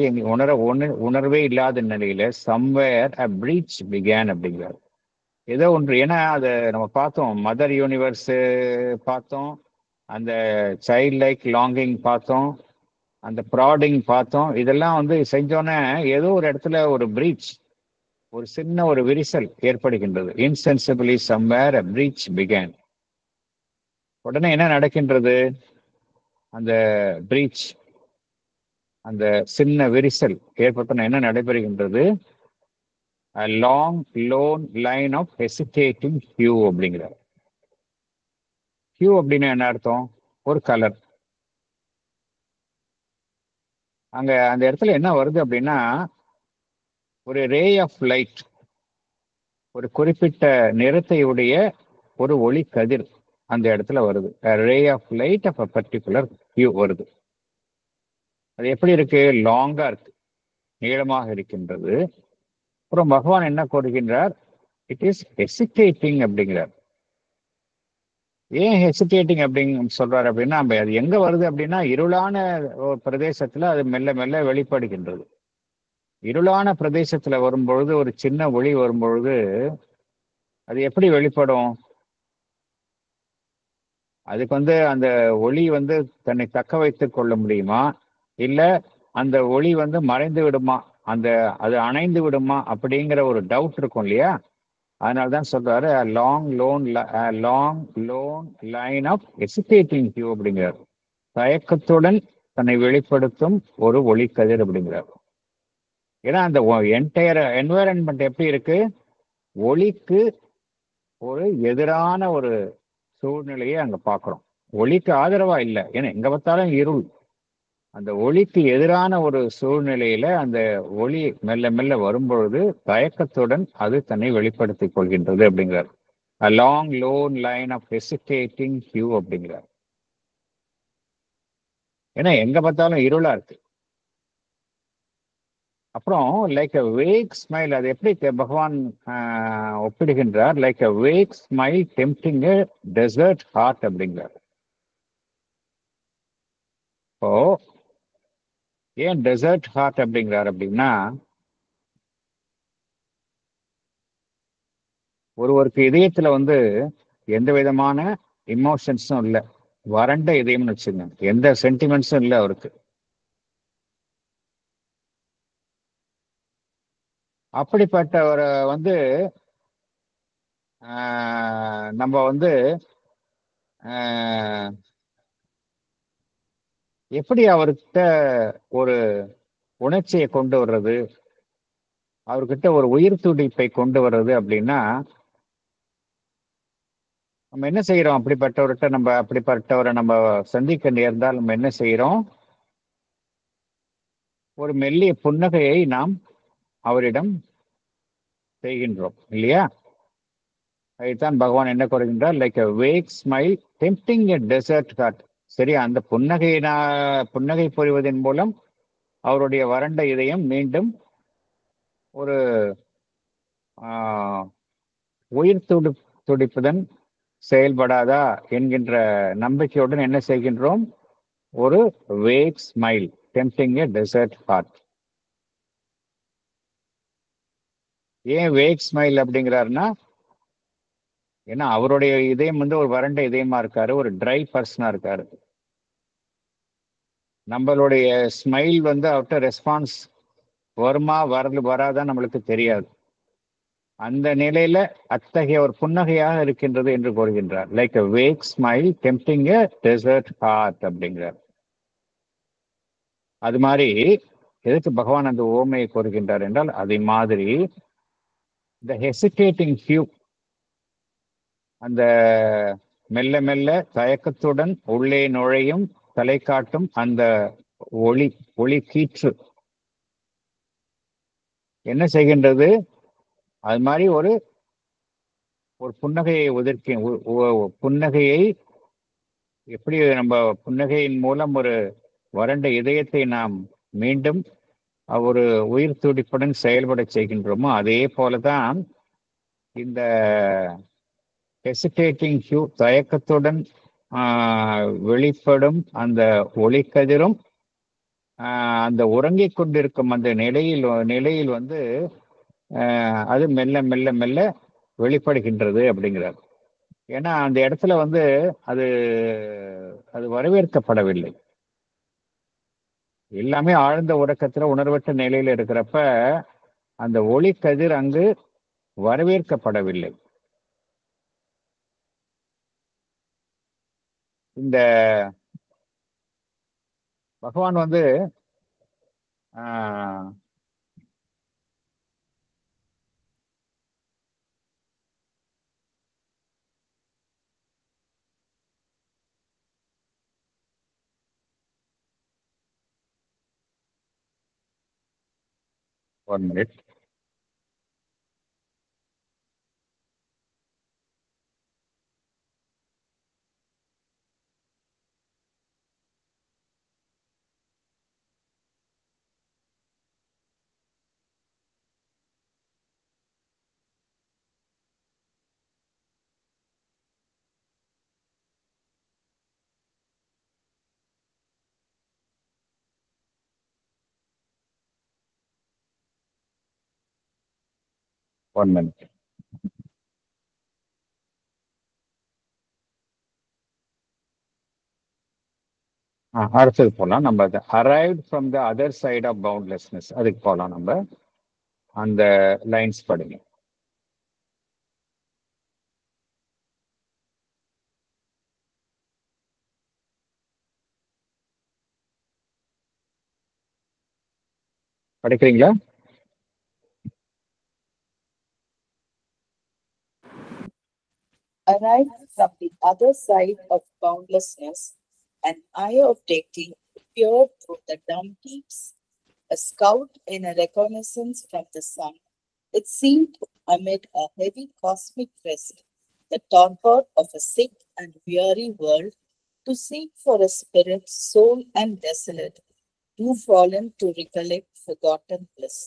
உணர்வே இல்லாத நிலையில சம்வேர் அ பிரீச் பிகான் அப்படிங்கிறார். ஏதோ ஒன்று, ஏன்னா அதை நம்ம பார்த்தோம், மதர் யூனிவர்ஸ் பார்த்தோம், அந்த சைல்ட் லைக் லாங்கிங் பார்த்தோம், அந்த ப்ராடிங் பார்த்தோம். இதெல்லாம் வந்து செஞ்சோன்னே ஏதோ ஒரு இடத்துல ஒரு பிரீச், ஒரு சின்ன ஒரு விரிசல் ஏற்படுகின்றது. இன்சென்சிபிளி சம்வேர் a breach began. உடனே என்ன நடக்கின்றது? அந்த பிரீச், அந்த சின்ன விரிசல் ஏற்பட்டன என்ன நடைபெறுகின்றது? a long lone line of hesitating hue அப்படிங்கிறார். ஹியூ அப்படின்னு என்ன அர்த்தம்? ஒரு கலர். அங்க அந்த இடத்துல என்ன வருது அப்படின்னா, ஒரு ரே ஆஃப் லைட், ஒரு குறிப்பிட்ட நிறத்தை உடைய ஒரு ஒளி கதிர் அந்த இடத்துல வருது. Ray of light of a particular hue வருது. அது எப்படி இருக்கு? லாங்கா இருக்கு, நீளமாக இருக்கின்றது. அப்புறம் பகவான் என்ன கூறுகின்றார்? இட் இஸ் ஹெசிடேட்டிங் அப்படிங்கிறார். ஏன் ஹெசிடேட்டிங் அப்படின்னு சொல்றாரு அப்படின்னா, அது எங்க வருது அப்படின்னா, இருளான ஒரு பிரதேசத்துல அது மெல்ல மெல்ல வெளிப்படுகின்றது. இருளான பிரதேசத்துல வரும்பொழுது, ஒரு சின்ன ஒளி வரும்பொழுது அது எப்படி வெளிப்படும்? அதுக்கு அந்த ஒளி தன்னை தக்க வைத்துக் கொள்ள முடியுமா, இல்ல அந்த ஒளி மறைந்து விடுமா, அது அணைந்து விடுமா அப்படிங்கிற ஒரு டவுட் இருக்கும் இல்லையா? அதனாலதான் சொல்றாரு long lone line of hesitating hue அப்படிங்கிறார். தயக்கத்துடன் தன்னை வெளிப்படுத்தும் ஒரு ஒளி கதிர் அப்படிங்கிறார். ஏன்னா அந்த என்டையர் என்வாயரன்மெண்ட் எப்படி இருக்கு? ஒளிக்கு ஒரு எதிரான ஒரு சூழ்நிலையை அங்க பார்க்கிறோம். ஒளிக்கு ஆதரவா இல்லை, ஏன்னா எங்க பார்த்தாலும் இருள். அந்த ஒளிக்கு எதிரான ஒரு சூழ்நிலையில அந்த ஒளி மெல்ல மெல்ல வரும்பொழுது தயக்கத்துடன் அது தன்னை வெளிப்படுத்திக் கொள்கின்றது அப்படிங்கிறார். a long lone line of hesitating hue அப்படிங்கிறார். ஏன்னா எங்க பார்த்தாலும் இருளா இருக்கு. அப்புறம் லைக் அ வேக் ஸ்மைல், அது எப்படி பகவான் ஒப்பிடுகின்றார்? Like a vague smile tempting a desert heart அப்படிங்கிறார். இப்போ ஏன் டெசர்ட் ஹார்ட் அப்படிங்கிறார் அப்படின்னா, ஒருவருக்கு இதயத்துல எந்த விதமான இமோஷன்ஸும் இல்லை, வறண்ட இதயம்னு வச்சுங்க, எந்த சென்டிமெண்ட்ஸும் இல்லை அவருக்கு. அப்படிப்பட்டவரை நம்ம எப்படி அவர்கிட்ட ஒரு உணர்ச்சியை கொண்டு வர்றது, அவர்கிட்ட ஒரு உயிர் துடிப்பை கொண்டு வர்றது அப்படின்னா, நம்ம என்ன செய்யறோம்? அப்படிப்பட்டவரை நம்ம சந்திக்க நேர்ந்தால் நம்ம என்ன செய்யறோம்? ஒரு மெல்லிய புன்னகையை நாம் அவரிடம் செய்கின்றோம் இல்லையா? அதைத்தான் பகவான் என்ன கூறுகின்றார்? Like a vague smile tempting a desert heart. சரி, அந்த புன்னகை புரிவதன் மூலம் அவருடைய வறண்ட இதயம் மீண்டும் ஒரு உயிர் துடிப்புடன் செயல்படாதா என்கின்ற நம்பிக்கையுடன் என்ன செய்கின்றோம்? ஒரு wake smile tempting a desert heart. ஏன் வேக் ஸ்மைல் அப்படிங்கிறாருன்னா, ஏன்னா அவருடைய இதயம் ஒரு வறண்ட இதயமா இருக்காரு, ஒரு ட்ரை பர்சனா இருக்காரு. நம்மளுடைய ஸ்மைல் அவர்கிட்ட ரெஸ்பான்ஸ் வருமா வராதான் நம்மளுக்கு தெரியாது. அந்த நிலையில அத்தகைய ஒரு புன்னகையாக இருக்கின்றது என்று கூறுகின்றார். Like a vague smile tempting a desert heart அப்படிங்கிறார். அது மாதிரி எதுக்கு பகவான் அந்த ஓமையை கூறுகின்றார் என்றால், அதே மாதிரி இந்த ஹெசிடேட்டிங் ஹியூ, அந்த மெல்ல மெல்ல தயக்கத்துடன் உள்ளே நுழையும் தலை காட்டும் அந்த ஒளி கீற்று என்ன செய்கின்றது? அது மாதிரி ஒரு புன்னகையை புன்னகையை எப்படி நம்ம புன்னகையின் மூலம் ஒரு வறண்ட இதயத்தை நாம் மீண்டும் ஒரு உயிர் துடிப்புடன் செயல்பட செய்கின்றோமோ, அதே போலதான் இந்த ஹெசிடேட்டிங் ஹியூ, தயக்கத்துடன் வெளிப்படும் அந்த ஒளிக்கதிரும் அந்த உறங்கிக் கொண்டிருக்கும் அந்த நிலையில் அது மெல்ல மெல்ல மெல்ல வெளிப்படுகின்றது அப்படிங்கிறார். ஏன்னா அந்த இடத்துல அது அது வரவேற்கப்படவில்லை. எல்லாமே ஆழ்ந்த உறக்கத்துல உணர்வற்ற நிலையில இருக்கிறப்ப அந்த ஒளி கதிர் அங்கு வரவேற்கப்படவில்லை. இந்த பகவான் வந்து ஆஹ், one minute. One minute. அடுத்தது போகலாம். நம்ம arrived from the other side of boundlessness, அதுக்கு போகலாம். நம்ம அந்த லைன்ஸ் படிங்க. படிக்கிறீங்களா? Arrived from the other side of boundlessness, an eye of deity peered through the dumb deeps. A scout in a reconnaissance from the sun, it seemed amid a heavy cosmic rest, the torpor of a sick and weary world, to seek for a spirit, soul, and desolate, too fallen to recollect forgotten bliss.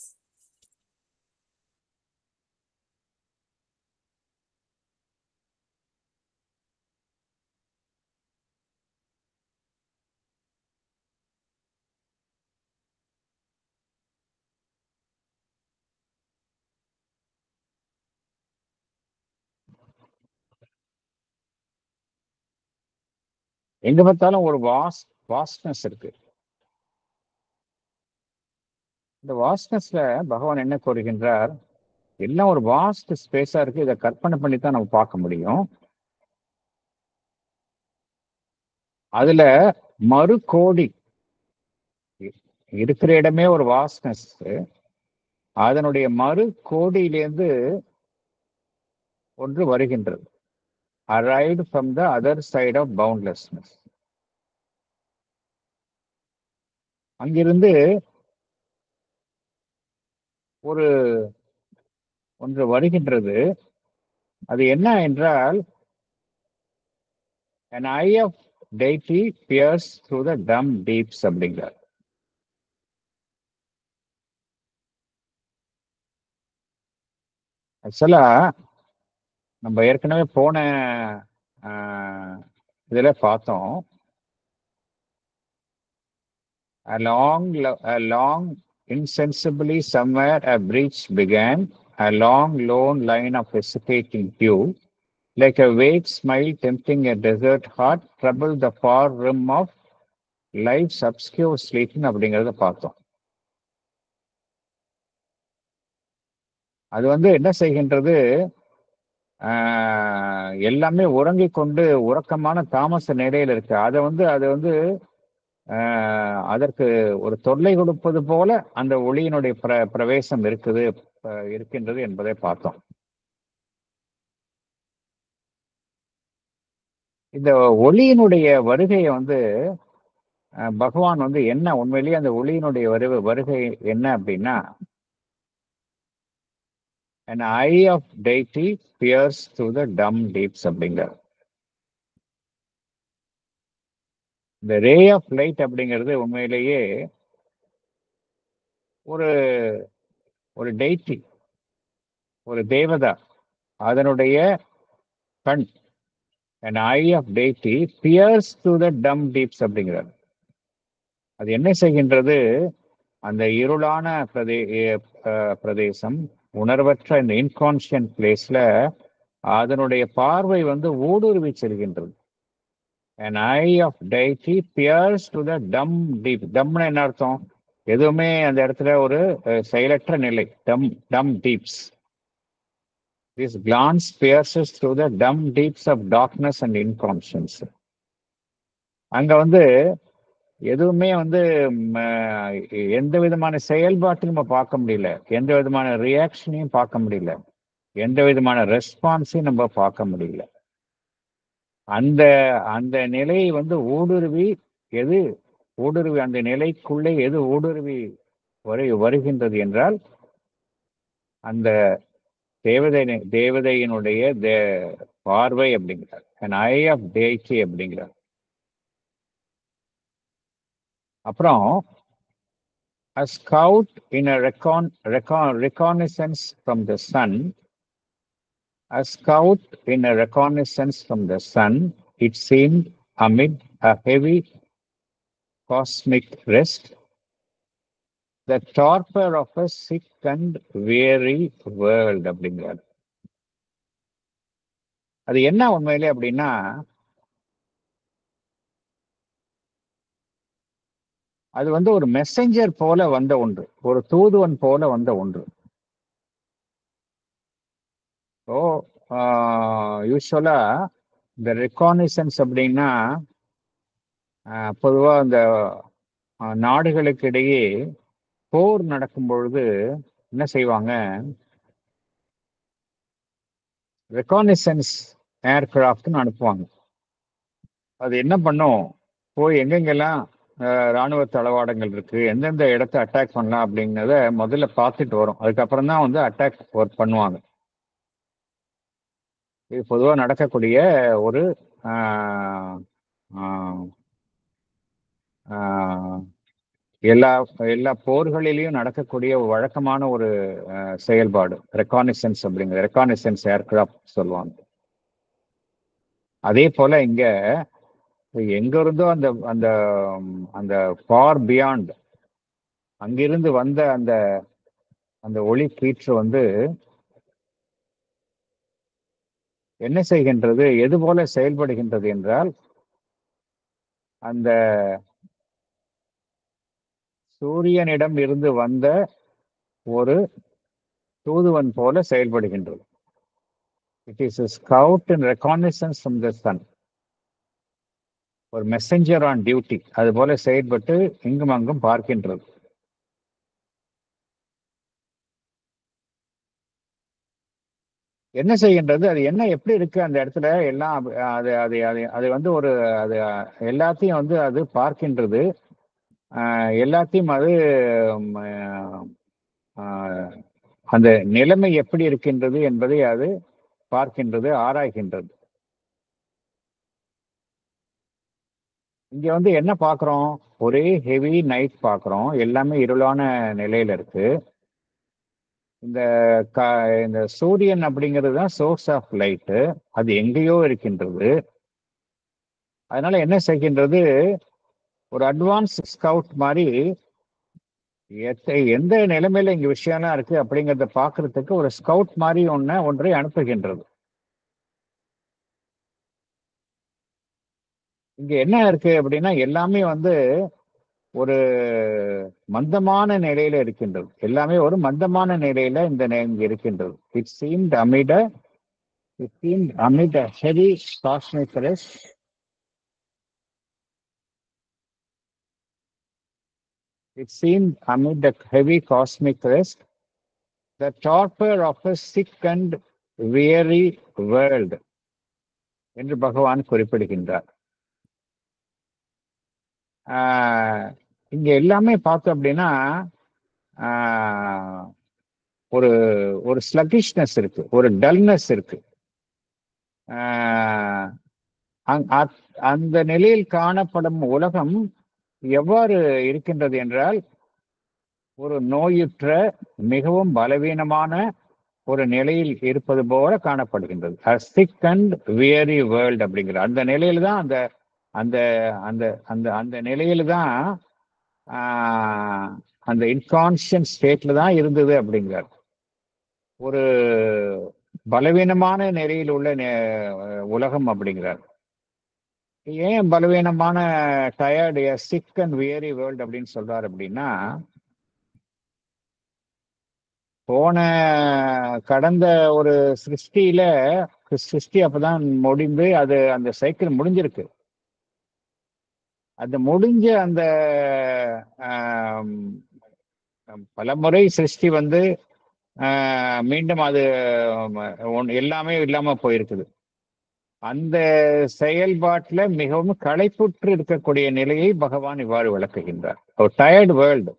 எங்க பார்த்தாலும் ஒரு vastness இருக்கு. இந்த வாஸ்ட்னஸ்ல பகவான் என்ன கூறுகின்றார்? எல்லாம் ஒரு வாஸ்ட் ஸ்பேஸா இருக்கு. இதை கற்பனை பண்ணி தான் நம்ம பார்க்க முடியும். அதுல மறு கோடி இருக்கிற இடமே ஒரு வாஸ்ட்னஸ். அதனுடைய மறு கோடியிலேருந்து ஒன்று வருகின்றது. arrived from the other side of boundlessness. அங்கிருந்து ஒன்று வருகின்றது. அது என்ன என்றால், an eye of deity peers through the dumb deeps அப்படிங்கிறார். ஆக்சுவலா நம்ம ஏற்கனவே போன இதுல பார்த்தோம். A long insensibly somewhere a breach began, a long lone line of hesitating dew, like a vague smile tempting a desert heart, troubled the far rim of life's obscure sleeping அப்படிங்கிறத பார்த்தோம். அது என்ன செய்கின்றது? எல்லாமே உறங்கிக் கொண்டு உறக்கமான தாமச நிலையில் இருக்கு. அது அதற்கு ஒரு தொல்லை கொடுப்பது போல அந்த ஒளியினுடைய பிரவேசம் இருக்கின்றது என்பதை பார்த்தோம். இந்த ஒளியினுடைய வருகையை பகவான் என்ன உண்மையிலேயே அந்த ஒளியினுடைய வருகை என்ன அப்படின்னா, an eye of deity peers through the dumb deeps அப்படிங்கிறார். இந்த ரே ஆஃப் லைட் அப்படிங்கிறது உண்மையிலேயே ஒரு டெய்டி, ஒரு தேவதா, அதனுடைய கண். an eye of deity peers through the dumb deeps அப்படிங்கிறார். அது என்ன செய்கின்றது? அந்த இருளான பிரதேசம், உணர்வற்ற இந்த இன்கான்ஷியன்ட் பிளேஸ்ல அதனுடைய பார்வை ஊடுருவி செல்கின்றது. an eye of deity peers to the dumb deep. டம்னு என்ன அர்த்தம்? எதுவுமே அந்த இடத்துல ஒரு செயலற்ற நிலை. Dumb deeps. This glance pierces through the dumb deeps of darkness and inconscience. அங்க வந்து எதுவுமே வந்து எந்த விதமான செயல்பாட்டையும் நம்ம பார்க்க முடியல, எந்த விதமான ரியாக்ஷனையும் பார்க்க முடியல, எந்த விதமான ரெஸ்பான்ஸையும் நம்ம பார்க்க முடியல. அந்த அந்த நிலையை வந்து ஊடுருவி அந்த நிலைக்குள்ளே எது ஊடுருவி வருகின்றது என்றால் அந்த தேவதையினுடைய பார்வை அப்படிங்கிறார். an eye of deity அப்படிங்கிறார். அப்புறம் a scout in a reconnaissance from the sun, a scout in a reconnaissance from the sun, it seemed amid a heavy cosmic rest, the torpor of a sick and weary world அப்படிங்கிறார். அது என்ன உண்மையிலே அப்படின்னா, அது வந்து ஒரு messenger போல வந்த ஒன்று, ஒரு தூதுவன் போல வந்த ஒன்று. யூஸ்வலா இந்த ரெகானிசன்ஸ் அப்படின்னா பொதுவா இந்த நாடுகளுக்கு இடையே போர் நடக்கும் பொழுது என்ன செய்வாங்க, ரெகானிசன்ஸ் ஏர்கிராஃப்ட்னு அனுப்புவாங்க. அது என்ன பண்ணும், போய் எங்கெங்கெல்லாம் ராணுவ தளவாடங்கள் இருக்கு, எந்தெந்த இடத்த அட்டாக் பண்ணலாம் அப்படிங்கிறத முதல்ல பார்த்துட்டு வரும். அதுக்கப்புறம் தான் வந்து அட்டாக் ஒர்க் பண்ணுவாங்க. இது பொதுவாக நடக்கக்கூடிய ஒரு எல்லா போர்களிலையும் நடக்கக்கூடிய வழக்கமான ஒரு செயல்பாடு ரெகானிசன்ஸ் அப்படிங்கிற ரெகானிசன்ஸ் ஏர்கிராஃப்ட் சொல்லுவாங்க. அதே போல இங்க எங்க இருந்தோ அந்த அந்த அந்த ஃபார் பியாண்ட் அங்கிருந்து வந்த அந்த அந்த ஒளி கீற்று வந்து என்ன செய்கின்றது, எது போல செயல்படுகின்றது என்றால் அந்த சூரியனிடம் இருந்து வந்த ஒரு தூதுவன் போல செயல்படுகின்றது. It is a scout in reconnaissance from the sun. ஒரு மெசஞ்சர் ஆன் டியூட்டி அது போல செயல்பட்டு இங்கும் அங்கும் பார்க்கின்றது. என்ன செய்கின்றது, அது என்ன எப்படி இருக்கு அந்த இடத்துல எல்லாம் அது அது அது அது வந்து ஒரு அது எல்லாத்தையும் வந்து அது பார்க்கின்றது. எல்லாத்தையும் அது அந்த நிலைமை எப்படி இருக்கின்றது என்பதை அது பார்க்கின்றது, ஆராய்கின்றது. இங்க வந்து என்ன பார்க்கிறோம், ஒரே ஹெவி நைட் பார்க்கிறோம், எல்லாமே இருளான நிலையில இருக்கு. இந்த சூரியன் அப்படிங்கிறது தான் சோர்ஸ் ஆஃப் லைட்டு, அது எங்கேயோ இருக்கின்றது. அதனால என்ன செய்கின்றது, ஒரு அட்வான்ஸ் ஸ்கவுட் மாதிரி எந்த நிலைமையில இங்க விஷயம்லாம் இருக்கு அப்படிங்கிறத பாக்குறதுக்கு ஒரு ஸ்கவுட் மாதிரி ஒன்றை அனுப்புகின்றது. இங்க என்ன இருக்கு அப்படின்னா எல்லாமே வந்து ஒரு மந்தமான நிலையில இருக்கின்றது, எல்லாமே ஒரு மந்தமான நிலையில இங்க இருக்கின்றது. It seemed amid a heavy cosmic rest. It seemed amid a heavy cosmic rest, the torpor of a sick and weary world என்று பகவான் குறிப்பிடுகின்றார். இங்க எல்லாமே பார்த்தோம் அப்படின்னா ஒரு ஒரு ஸ்லகிஷ்னஸ் இருக்கு, ஒரு டல்னஸ் இருக்கு. அந்த நிலையில் காணப்படும் உலகம் எவ்வாறு இருக்கின்றது என்றால் ஒரு நோயுற்ற மிகவும் பலவீனமான ஒரு நிலையில் இருப்பது போல காணப்படுகின்றது. சிக் அண்ட் வியரி வேர்ல்ட் அப்படிங்கிற அந்த நிலையில தான் அந்த அந்த அந்த அந்த அந்த நிலையில தான் அந்த இன்கான்ஷியஸ் ஸ்டேட்ல தான் இருந்தது அப்படிங்கிறார். ஒரு பலவீனமான நிலையில் உள்ள உலகம் அப்படிங்கிறார். ஏன் பலவீனமான tired sick and weary world அப்படின்னு சொல்றாரு அப்படின்னா போன கடந்த ஒரு சிருஷ்டியில சிருஷ்டி அப்பதான் முடிந்து அது அந்த சைக்கிள் முடிஞ்சிருக்கு. அது முடிஞ்ச அந்த ஆம், பலமுறை சிருஷ்டி வந்து மீண்டும் அது எல்லாமே இல்லாம போயிருக்குது. அந்த செயல்பாட்டுல மிகவும் களைப்புற்று இருக்கக்கூடிய நிலையை பகவான் இவ்வாறு விளக்குகின்றார். Tired world,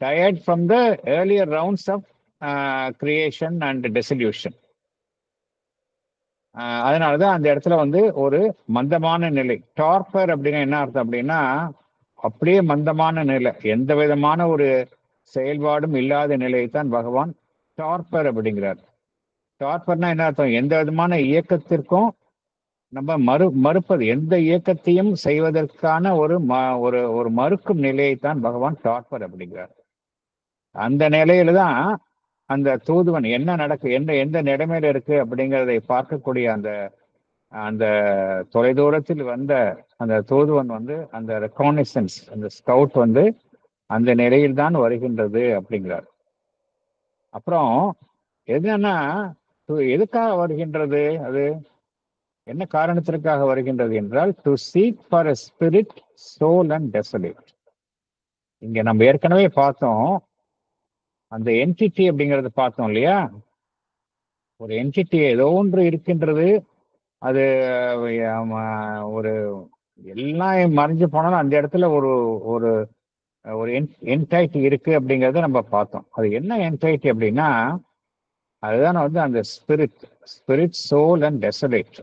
tired from the earlier rounds of creation and dissolution. அதனாலதான் அந்த இடத்துல வந்து ஒரு மந்தமான நிலை. டார்பர் அப்படின்னா என்ன அர்த்தம் அப்படின்னா அப்படியே மந்தமான நிலை, எந்த விதமான ஒரு செயல்பாடும் இல்லாத நிலையைத்தான் பகவான் டார்பர் அப்படிங்கிறார். டார்பர்னா என்ன அர்த்தம்? எந்த விதமான இயக்கத்திற்கும் நம்ம மறுப்பது, எந்த இயக்கத்தையும் செய்வதற்கான ஒரு மறுக்கும் நிலையைத்தான் பகவான் டார்பர் அப்படிங்கிறார். அந்த நிலையில தான் அந்த தூதுவன் எந்த நிலைமையில இருக்கு அப்படிங்கிறதை பார்க்கக்கூடிய அந்த தொலைதூரத்தில் வந்த அந்த தூதுவன் வந்து அந்த ரெகானிசன்ஸ், அந்த ஸ்கவுட் வந்து அந்த நிலையில் தான் வருகின்றது அப்படிங்கிறார். அப்புறம் என்னன்னா, எதுக்காக வருகின்றது, அது என்ன காரணத்திற்காக வருகின்றது என்றால், to seek for a spirit, sole and desolate. இங்க நம்ம ஏற்கனவே பார்த்தோம், அந்த என்டிட்டி அப்படிங்கறத பார்த்தோம் இல்லையா? ஒரு என்டிட்டி ஏதோ ஒன்று இருக்கின்றது, அது ஒரு எல்லாம் மறைஞ்சு போனாலும் அந்த இடத்துல ஒரு ஒரு ஒரு என்டைட்டி இருக்கு அப்படிங்கறத நம்ம பார்த்தோம். அது என்ன என்டைட்டி அப்படின்னா, அதுதான் வந்து அந்த ஸ்பிரிட், சோல் அண்ட் டெசலேட்.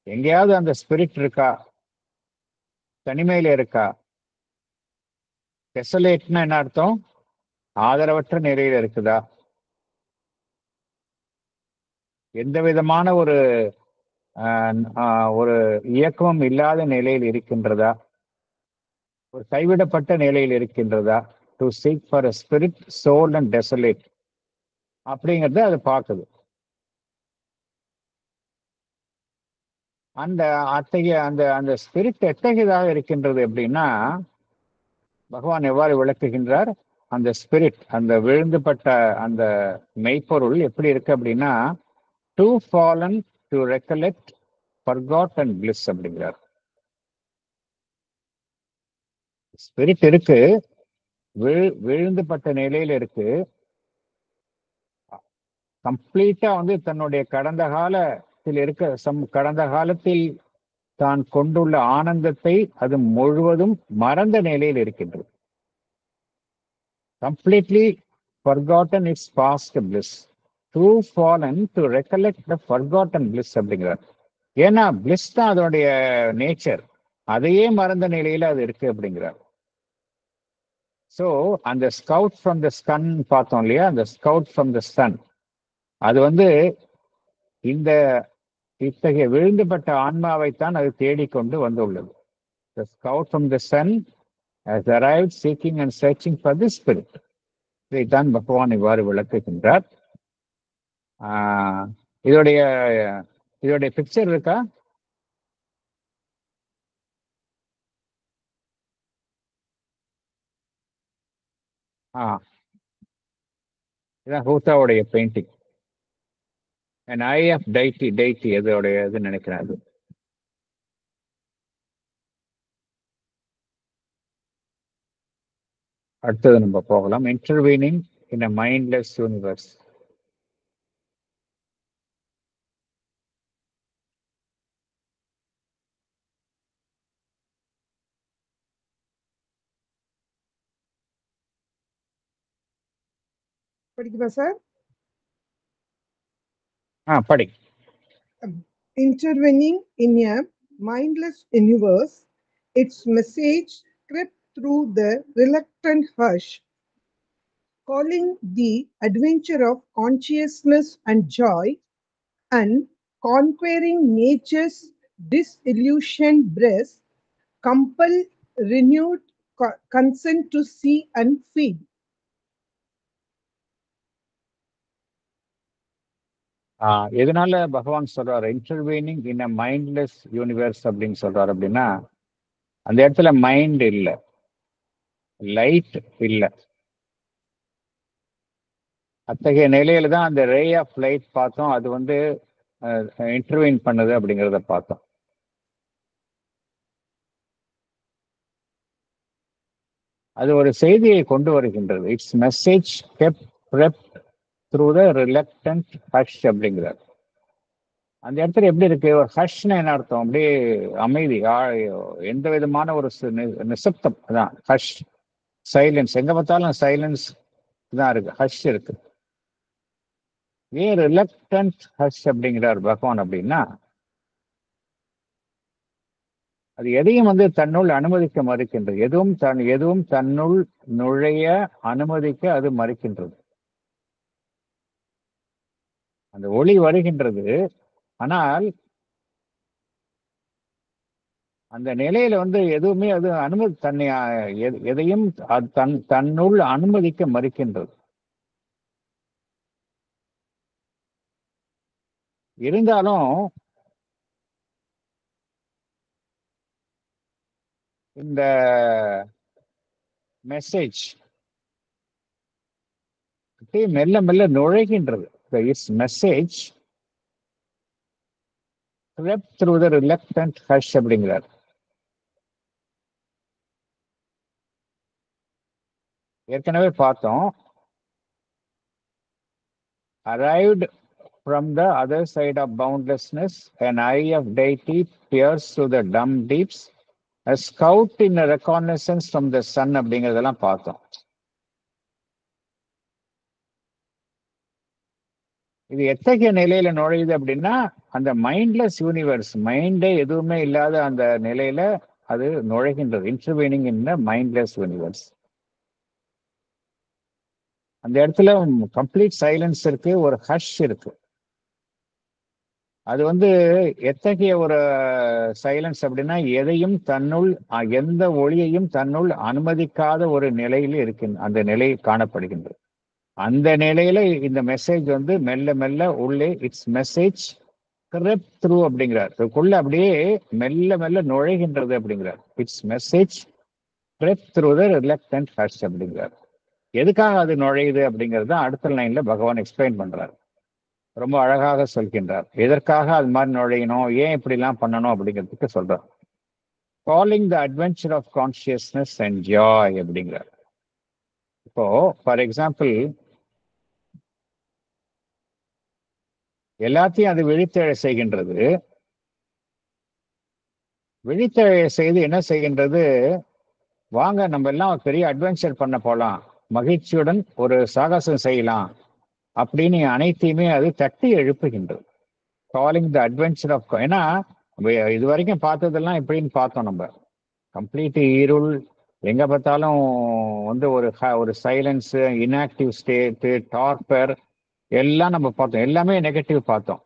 எங்கேயாவது அந்த ஸ்பிரிட் இருக்கா? தனிமையில இருக்கா? டெசலேட்னா என்ன அர்த்தம்? ஆதரவற்ற நிலையில இருக்குதா? எந்த விதமான ஒரு இயக்கமும் இல்லாத நிலையில் இருக்கின்றதா? ஒரு கைவிடப்பட்ட நிலையில் இருக்கின்றதா? To seek for a spirit, sole and desolate அப்படிங்கிறத அது பார்க்குது. அந்த ஸ்பிரிட் எத்தகையதாக இருக்கின்றது அப்படின்னா, பகவான் எவ்வாறு விளக்குகின்றார்? அந்த ஸ்பிரிட், அந்த விழுந்துபட்ட அந்த மெய்ப்பொருள் எப்படி இருக்கு அப்படின்னா, to fallen to recollect forgotten bliss அப்படிங்கிறார். ஸ்பிரிட் இருக்கு, விழுந்துபட்ட நிலையில இருக்கு, கம்ப்ளீட்டா வந்து தன்னுடைய கடந்த காலத்தில் தான் கொண்டுள்ள ஆனந்தத்தை அது முழுவதும் மறந்த நிலையில் இருக்கின்றது. Completely forgotten its past bliss, to fallen to recollect the forgotten bliss அப்படிங்கிறார். ஏன்னா பிளிஸ் தான் அதனுடைய நேச்சர், அதையே மறந்த நிலையில அது இருக்கு அப்படிங்கிறார். ஸோ அந்த ஸ்கவுட் ஃப்ரம் த சன் பார்த்தோம் இல்லையா? அந்த ஸ்கவுட் ஃப்ரம் த சன், அது வந்து இத்தகைய விழுந்துபட்ட ஆன்மாவைத்தான் அது தேடிக்கொண்டு வந்துள்ளது. The scout from the sun has arrived seeking and searching for the spirit. இதைத்தான் பகவான் இவ்வாறு விளக்குகின்றார். இதோடைய பிக்சர் இருக்கா? இதான் ஹூத்தாவுடைய painting. An eye of deity அதோடைய இது நினைக்கிறேன். அது அடுத்தது நம்ம போகலாம். இன்டர்வீனிங் இன் அ மைண்ட்லெஸ் யூனிவர்ஸ். படிக்குதா சார்? படி. Intervening in a mindless universe, its message crept through the reluctant hush, calling the adventure of consciousness and joy, and conquering nature's disillusioned breast, compel renewed consent to see and feel. எதனால பகவான் சொல்றாரு intervening இன் அ mindless universe அப்படின்னு சொல்றாரு அப்படின்னா, அந்த இடத்துல mind இல்லை, light இல்லை. அத்தகைய நிலையில தான் அந்த ரே ஆஃப் லைட் பார்த்தோம், அது வந்து இன்டர்வீன் பண்ணுது அப்படிங்கிறத பார்த்தோம். அது ஒரு செய்தியை கொண்டு வருகின்றது. It's message kept through the reluctant hush அப்படிங்கிறார். அந்த இடத்துல எப்படி இருக்கு, ஒரு ஹஷ்னா என்ன அர்த்தம், அப்படியே அமைதி, எந்த விதமான ஒரு நிசப்தம், அதான் ஹஷ், சைலன்ஸ். எங்க பார்த்தாலும் சைலன்ஸ் தான் இருக்கு, ஹஷ் இருக்கு. ஏன் ரிலக்டன்ட் ஹஷ் அப்படிங்கிறார் பகவான் அப்படின்னா, அது எதையும் வந்து தன்னுள் அனுமதிக்க மறுக்கின்றது. எதுவும் தன்னுள் நுழைய அனுமதிக்க அது மறுக்கின்றது. அந்த ஒளி வருகின்றது, ஆனால் அந்த நிலையில வந்து எதுவுமே அது தன்னை எதையும் தன்னுள் அனுமதிக்க மறுக்கின்றது. இருந்தாலும் இந்த மெசேஜ் மெல்ல மெல்ல நுழைகின்றது. Its message through the reluctant hush அப்படிங்கிறார். ஏற்கனவே பார்த்தோம், arrived from the other side of boundlessness, an eye of deity peers through the dumb deeps, a scout in a reconnaissance from the sun அப்படிங்கிறதெல்லாம் பார்த்தோம். இது எத்தகைய நிலையில நுழையுது அப்படின்னா, அந்த மைண்ட்லெஸ் யூனிவர்ஸ், மைண்டே எதுவுமே இல்லாத அந்த நிலையில அது நுழைகின்றது. இன்டர்வீனிங் இன் த மைண்ட்லெஸ் யூனிவர்ஸ். அந்த இடத்துல கம்ப்ளீட் சைலன்ஸ் இருக்கு, ஒரு ஹஷ் இருக்கு. அது வந்து எத்தகைய ஒரு சைலன்ஸ் அப்படின்னா, எதையும் தன்னுள், எந்த ஒளியையும் தன்னுள் அனுமதிக்காத ஒரு நிலையில் அந்த நிலை காணப்படுகின்றது. அந்த நிலையில இந்த மெசேஜ் வந்து மெல்ல மெல்ல உள்ளே, இட்ஸ் மெசேஜ் கிரெப்ட் த்ரூ அப்படிங்கிறார், அதுக்குள்ள அப்படியே மெல்ல மெல்ல நுழைகின்றது அப்படிங்கிறார். It's message crept through the reluctant hush அப்படிங்கிறார். எதுக்காக அது நுழையுது அப்படிங்கிறது அடுத்த லைன்ல பகவான் எக்ஸ்பிளைன் பண்றார். ரொம்ப அழகாக சொல்கின்றார். எதற்காக அது மாதிரி நுழையணும், ஏன் இப்படிலாம் பண்ணணும் அப்படிங்கிறதுக்கு சொல்றார். Calling the adventure of consciousness and joy அப்படிங்கிறார். இப்போ ஃபார் எக்ஸாம்பிள், எல்லாத்தையும் அது விழித்தெழ செய்கின்றது. விழித்தெழ செய்து என்ன செய்கின்றது, வாங்க நம்ம எல்லாம் பெரிய அட்வென்ச்சர் பண்ண போலாம், மகிழ்ச்சியுடன் ஒரு சாகசம் செய்யலாம் அப்படின்னு அனைத்தையுமே அது தட்டி எழுப்புகின்றது. காலிங் த அட்வென்ச்சர் ஆஃப், ஏன்னா இது வரைக்கும் பார்த்ததெல்லாம் எப்படின்னு பார்த்தோம், நம்ம கம்ப்ளீட் இருள், எங்க பார்த்தாலும் வந்து ஒரு சைலன்ஸ், இன்ஆக்டிவ் ஸ்டேட், டார்பர் எல்லாம் நம்ம பார்த்தோம். எல்லாமே நெகட்டிவ் பார்த்தோம்.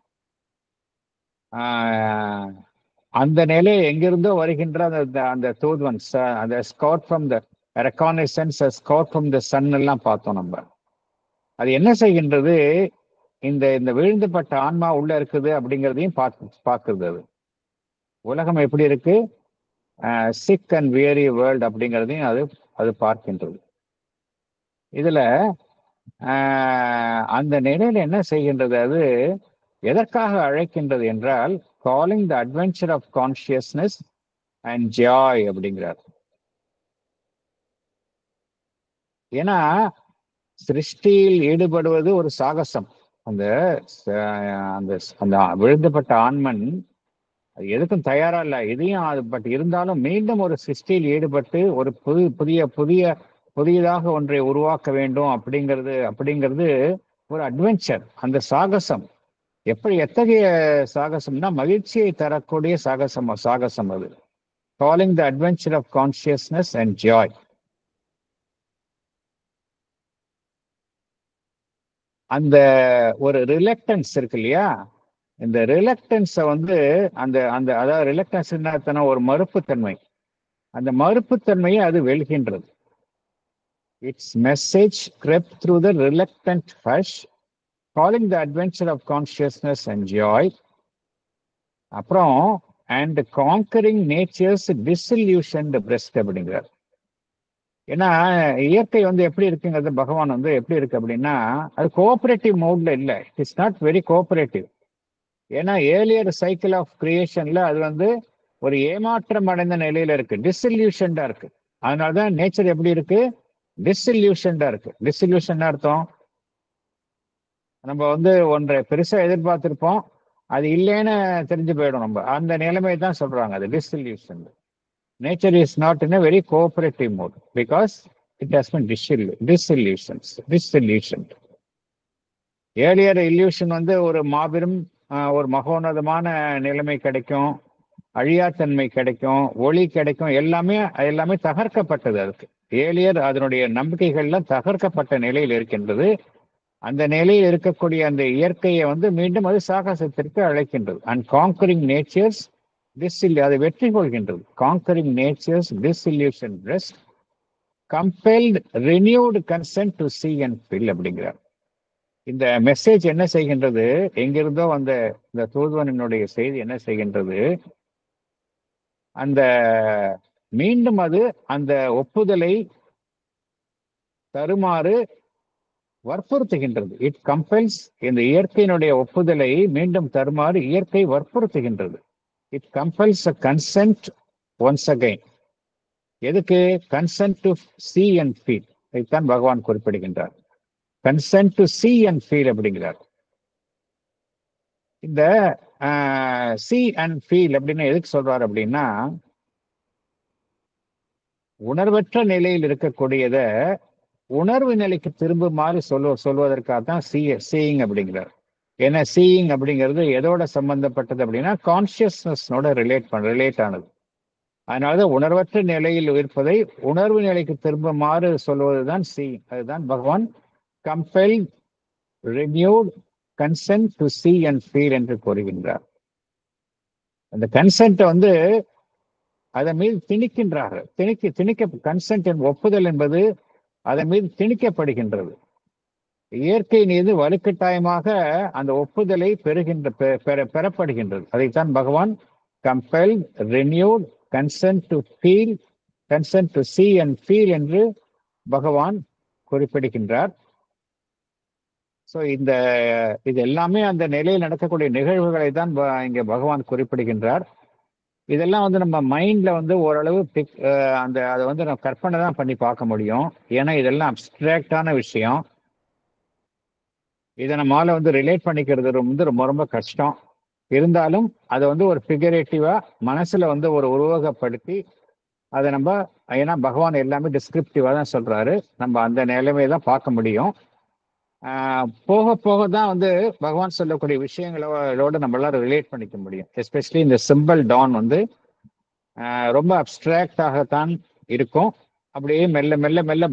அந்த நிலை எங்கிருந்தோ வருகின்ற அந்த தூதுவன்ஸ், அந்த scout from the reconnaissance, scout from the sun எல்லாம் பார்த்தோம் நம்ம. அது என்ன செய்கின்றது, இந்த விழுந்துபட்ட ஆன்மா உள்ள இருக்குது அப்படிங்கிறதையும் பார்க்குறது. அது உலகம் எப்படி இருக்கு, சிக் அண்ட் வியரி வேர்ல்ட் அப்படிங்கிறதையும் அது பார்க்கின்றது. இதுல அந்த நிலையில என்ன செய்கின்றது, அது எதற்காக அழைக்கின்றது என்றால், calling the adventure of consciousness and joy அப்படிங்கிறார். ஏன்னா சிருஷ்டியில் ஈடுபடுவது ஒரு சாகசம். அந்த அந்த விழுந்தப்பட்ட ஆன்மன் அது எதுக்கும் தயாரா இல்லை, இதையும் பட் இருந்தாலும் மீண்டும் ஒரு சிருஷ்டியில் ஈடுபட்டு ஒரு புதியதாக ஒன்றை உருவாக்க வேண்டும் அப்படிங்கிறது ஒரு அட்வென்ச்சர். அந்த சாகசம் எத்தகைய சாகசம்னா, மகிழ்ச்சியை தரக்கூடிய சாகசம் அது. Calling the adventure of consciousness and joy. அந்த ஒரு ரிலக்டன்ஸ் இருக்கு இல்லையா, இந்த ரிலக்டன்ஸை வந்து அதாவது ரிலக்டன்ஸ் என்ன, ஒரு மறுப்புத்தன்மை. அந்த மறுப்புத்தன்மையை அது வெல்கின்றது. Its message crept through the reluctant hush, calling the adventure of consciousness and joy. அப்புறம் and conquering nature's disillusioned breast அப்படிங்கிறார். ஏன்னா இயற்கை வந்து எப்படி இருக்குங்கிறது பகவான் வந்து எப்படி இருக்கு அப்படின்னா அது கோஆபரேட்டிவ் மோட்ல இல்லை. It's not very cooperative. ஏன்னா ஏர்லியர் சைக்கிள் ஆஃப் கிரியேஷன்ல அது வந்து ஒரு ஏமாற்றம் அடைந்த நிலையில இருக்கு, டிஸ்இல்யூஷன்டா இருக்கு. அதனாலதான் நேச்சர் எப்படி இருக்கு, டிஸ்இல்யூஷன்டா இருக்கு. டிஸ்இல்யூஷன் அர்த்தம் நம்ம வந்து ஒன்றை பெருசா எதிர்பார்த்திருப்போம், அது இல்லைன்னு தெரிஞ்சு போயிடும். நம்ம அந்த நிலைமை தான் சொல்றாங்க, அது disillusion. Nature is not in a very cooperative mode because it has been disillusioned. Earlier illusion வந்து ஒரு மாபெரும் ஒரு மகோன்னதமான நிலைமை கிடைக்கும், அழியாத்தன்மை கிடைக்கும், ஒளி கிடைக்கும், எல்லாமே தகர்க்கப்பட்டது. அதுக்கு ஏர்லியர் அதனுடைய நம்பிக்கைகள்லாம் தகர்க்கப்பட்ட நிலையில் இருக்கின்றது. அந்த நிலையில் இருக்கக்கூடிய அந்த இயற்கையை வந்து மீண்டும் அது சாகசத்திற்கு அழைக்கின்றது. அண்ட் காங்கரிங் நேச்சர்ஸ் அதை வெற்றி கொள்கின்றது. Conquering nature's disillusion rest compelled renewed consent to see and feel அப்படிங்கிறார். இந்த மெசேஜ் என்ன செய்கின்றது, எங்கிருந்தோ அந்த இந்த தூதுவனுடைய செய்தி என்ன செய்கின்றது, அந்த மீண்டும் அது அந்த ஒப்புதலை தருமாறு வற்புறுத்துகின்றது. இட் கம்பெல்ஸ், இந்த இயற்கையினுடைய ஒப்புதலை மீண்டும் தருமாறு இயற்கை வற்புறுத்துகின்றது. It compels a consent once again. எதுக்கு? Consent to see and feel. இதைத்தான் பகவான் குறிப்பிடுகின்றார். Consent to see and feel அப்படிங்கிறார். இந்த see and feel அப்படின்னு எதுக்கு சொல்றாரு அப்படின்னா, உணர்வற்ற நிலையில் இருக்கக்கூடியத உணர்வு நிலைக்கு திரும்புமாறு சொல்வதற்காக தான் சீயிங் அப்படிங்கிறார். ஏன்னா சீயிங் அப்படிங்கிறது எதோட சம்பந்தப்பட்டது அப்படின்னா கான்சியஸ்னஸோட ரிலேட் ஆனது. அதனாலதான் உணர்வற்ற நிலையில் இருப்பதை உணர்வு நிலைக்கு திரும்புமாறு சொல்வதுதான் சீயிங். அதுதான் பகவான் compel renewed consent to see and feel என்று கூறுகின்றார். அந்த கன்சென்ட்டை வந்து அதன் மீது திணிக்கின்றார்கள். கன்சென்ட் ஒப்புதல் என்பது அதன் மீது திணிக்கப்படுகின்றது. இயற்கை மீது வலுக்கட்டாயமாக அந்த ஒப்புதலை பெறப்படுகின்றது. அதைத்தான் பகவான் compel renewed consent to feel, consent to see and feel என்று பகவான் குறிப்பிடுகின்றார். ஸோ இது எல்லாமே அந்த நிலையில் நடக்கக்கூடிய நிகழ்வுகளை தான் இங்க பகவான் குறிப்பிடுகின்றார். இதெல்லாம் வந்து நம்ம மைண்ட்ல வந்து ஓரளவு அதை வந்து நம்ம கற்பனை தான் பண்ணி பார்க்க முடியும். ஏன்னா இதெல்லாம் அப்டிராக்டான விஷயம். இதை நம்மளால வந்து ரிலேட் பண்ணிக்கிறது வந்து ரொம்ப ரொம்ப கஷ்டம். இருந்தாலும் அதை வந்து ஒரு ஃபிகரேட்டிவா மனசுல வந்து ஒரு உருவகப்படுத்தி அதை நம்ம, ஏன்னா பகவான் எல்லாமே டிஸ்கிரிப்டிவா தான் சொல்றாரு, நம்ம அந்த நிலைமையை தான் பார்க்க முடியும். போக போக தான் வந்து பகவான் சொல்லக்கூடிய விஷயங்களோட நம்மளால ரிலேட் பண்ணிக்க முடியும். எஸ்பெஷலி இந்த சிம்பிள் டான் வந்து ரொம்ப அப்டிராக்டாகத்தான் இருக்கும். அப்படியே மெல்ல மெல்ல மெல்ல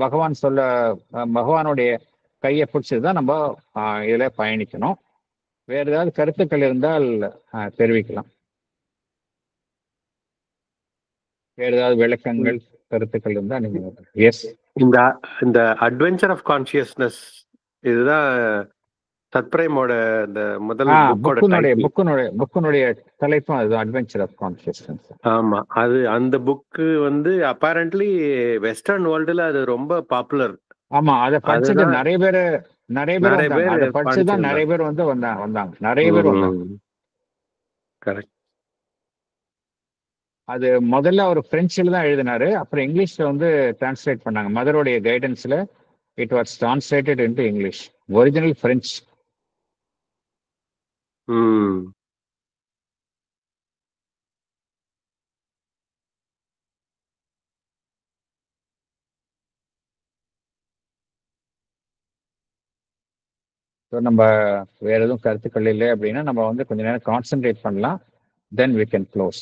பகவானுடைய கையை பிடிச்சதுதான் நம்ம இதுல பயணிக்கணும். வேற ஏதாவது கருத்துக்கள் இருந்தால் தெரிவிக்கலாம். வேற ஏதாவது விளக்கங்கள் கருத்துக்கள் இருந்தா நீங்க. எஸ், இந்த அட்வென்ச்சர் ஆஃப் கான்சியஸ்னஸ் இதுதான் சத்பிரேமோட இந்த முதல் புக்குனுடைய தலைப்பும் அது அட்வென்ச்சர் ஆஃப் கான்சியஸ்னஸ். ஆமா, அது அந்த புக்கு வந்து அப்பரண்ட்லி வெஸ்டர்ன் வேர்ல்டுல அது ரொம்ப பாப்புலர். ஆமா, அதை படிச்சுட்டு நிறைய பேர் அதை படிச்சுதான் நிறைய பேர் வந்து வந்தாங்க. நிறைய பேர் வந்தாங்க. கரெக்ட். அது முதல்ல அவர் பிரெஞ்சில் தான் எழுதினாரு, அப்புறம் இங்கிலீஷ்ல வந்து டிரான்ஸ்லேட் பண்ணாங்க. மதருடைய கைடன்ஸ்ல it was translated into English. Original French. நம்ம வேற எதுவும் கருத்துக்கள் இல்லை அப்படின்னா நம்ம வந்து கொஞ்ச நேரம் கான்சென்ட்ரேட் பண்ணலாம். தென் we can close.